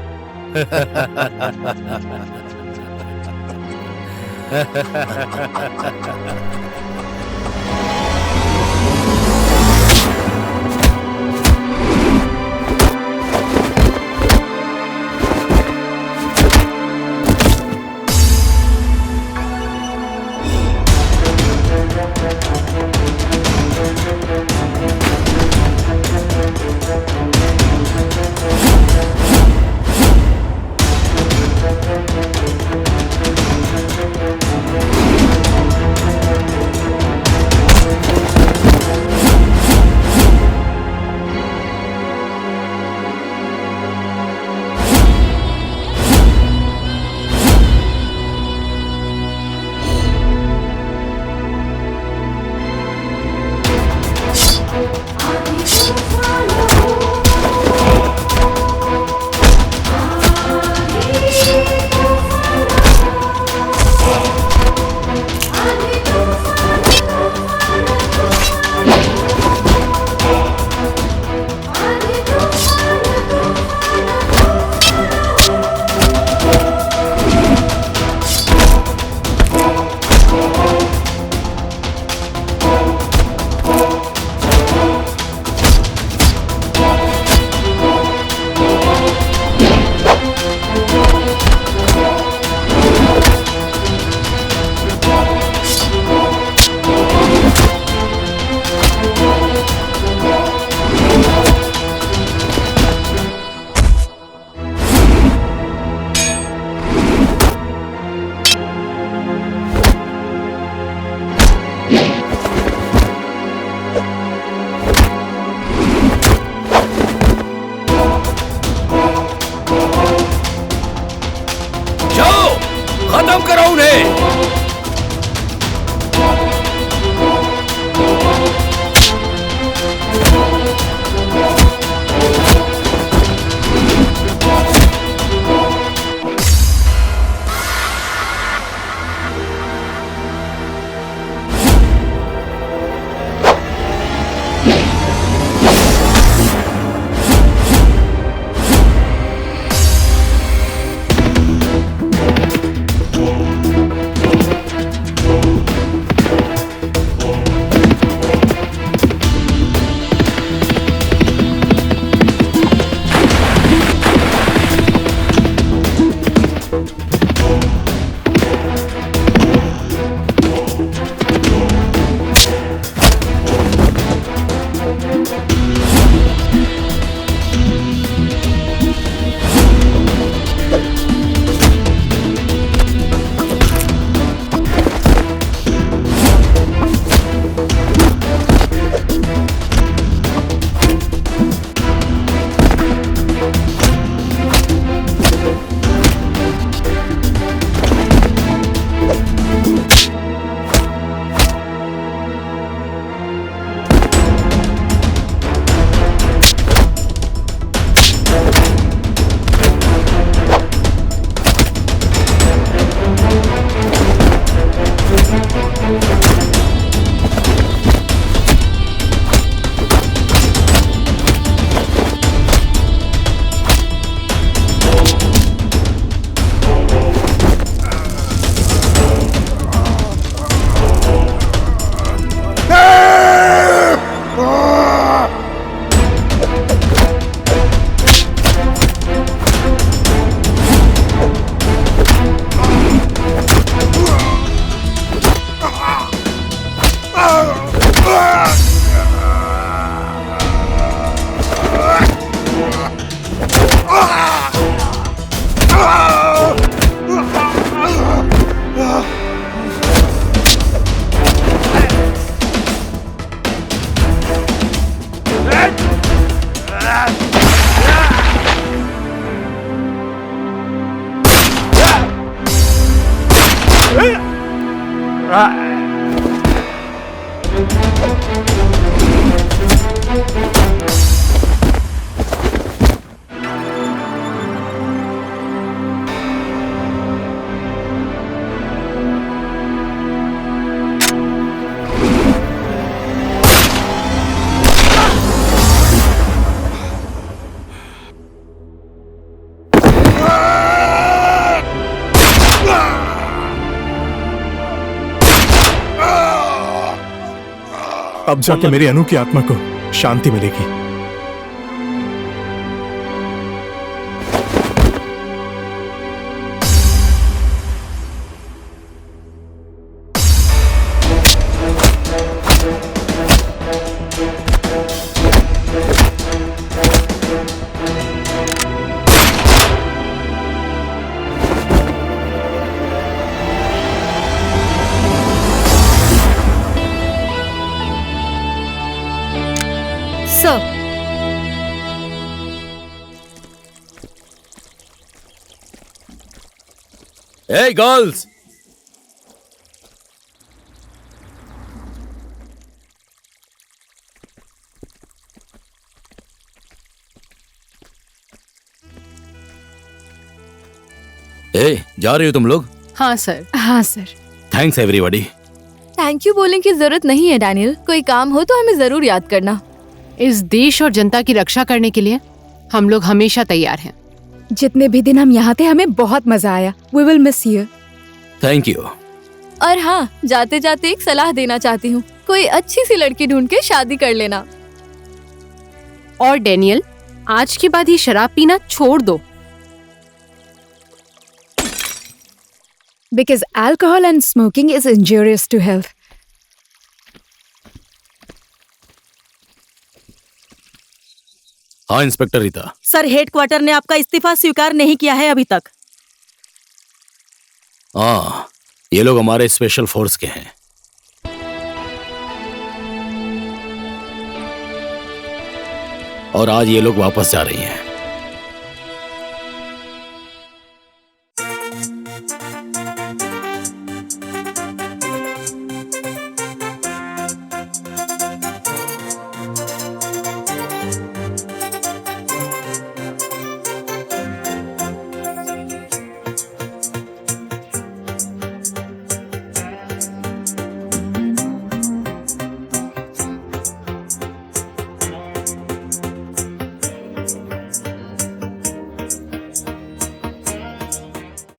अब जाके मेरी अनु की आत्मा को शांति मिलेगी। Sir, Hey girls! जा रही हो तुम लोग? हाँ सर। हाँ sir. Thanks everybody. Thank you बोलने की जरूरत नहीं है डैनियल, कोई काम हो तो हमें जरूर याद करना। इस देश और जनता की रक्षा करने के लिए हम लोग हमेशा तैयार हैं। जितने भी दिन हम यहाँ थे हमें बहुत मजा आया। We will miss you। Thank you. और हाँ, जाते जाते एक सलाह देना चाहती हूँ, कोई अच्छी सी लड़की ढूंढ के शादी कर लेना। और डैनियल, आज के बाद ये शराब पीना छोड़ दो। Because alcohol and smoking is injurious to health। हाँ इंस्पेक्टर रीता। सर, हेडक्वार्टर ने आपका इस्तीफा स्वीकार नहीं किया है अभी तक। हाँ, ये लोग हमारे स्पेशल फोर्स के हैं। और आज ये लोग वापस जा रही हैं।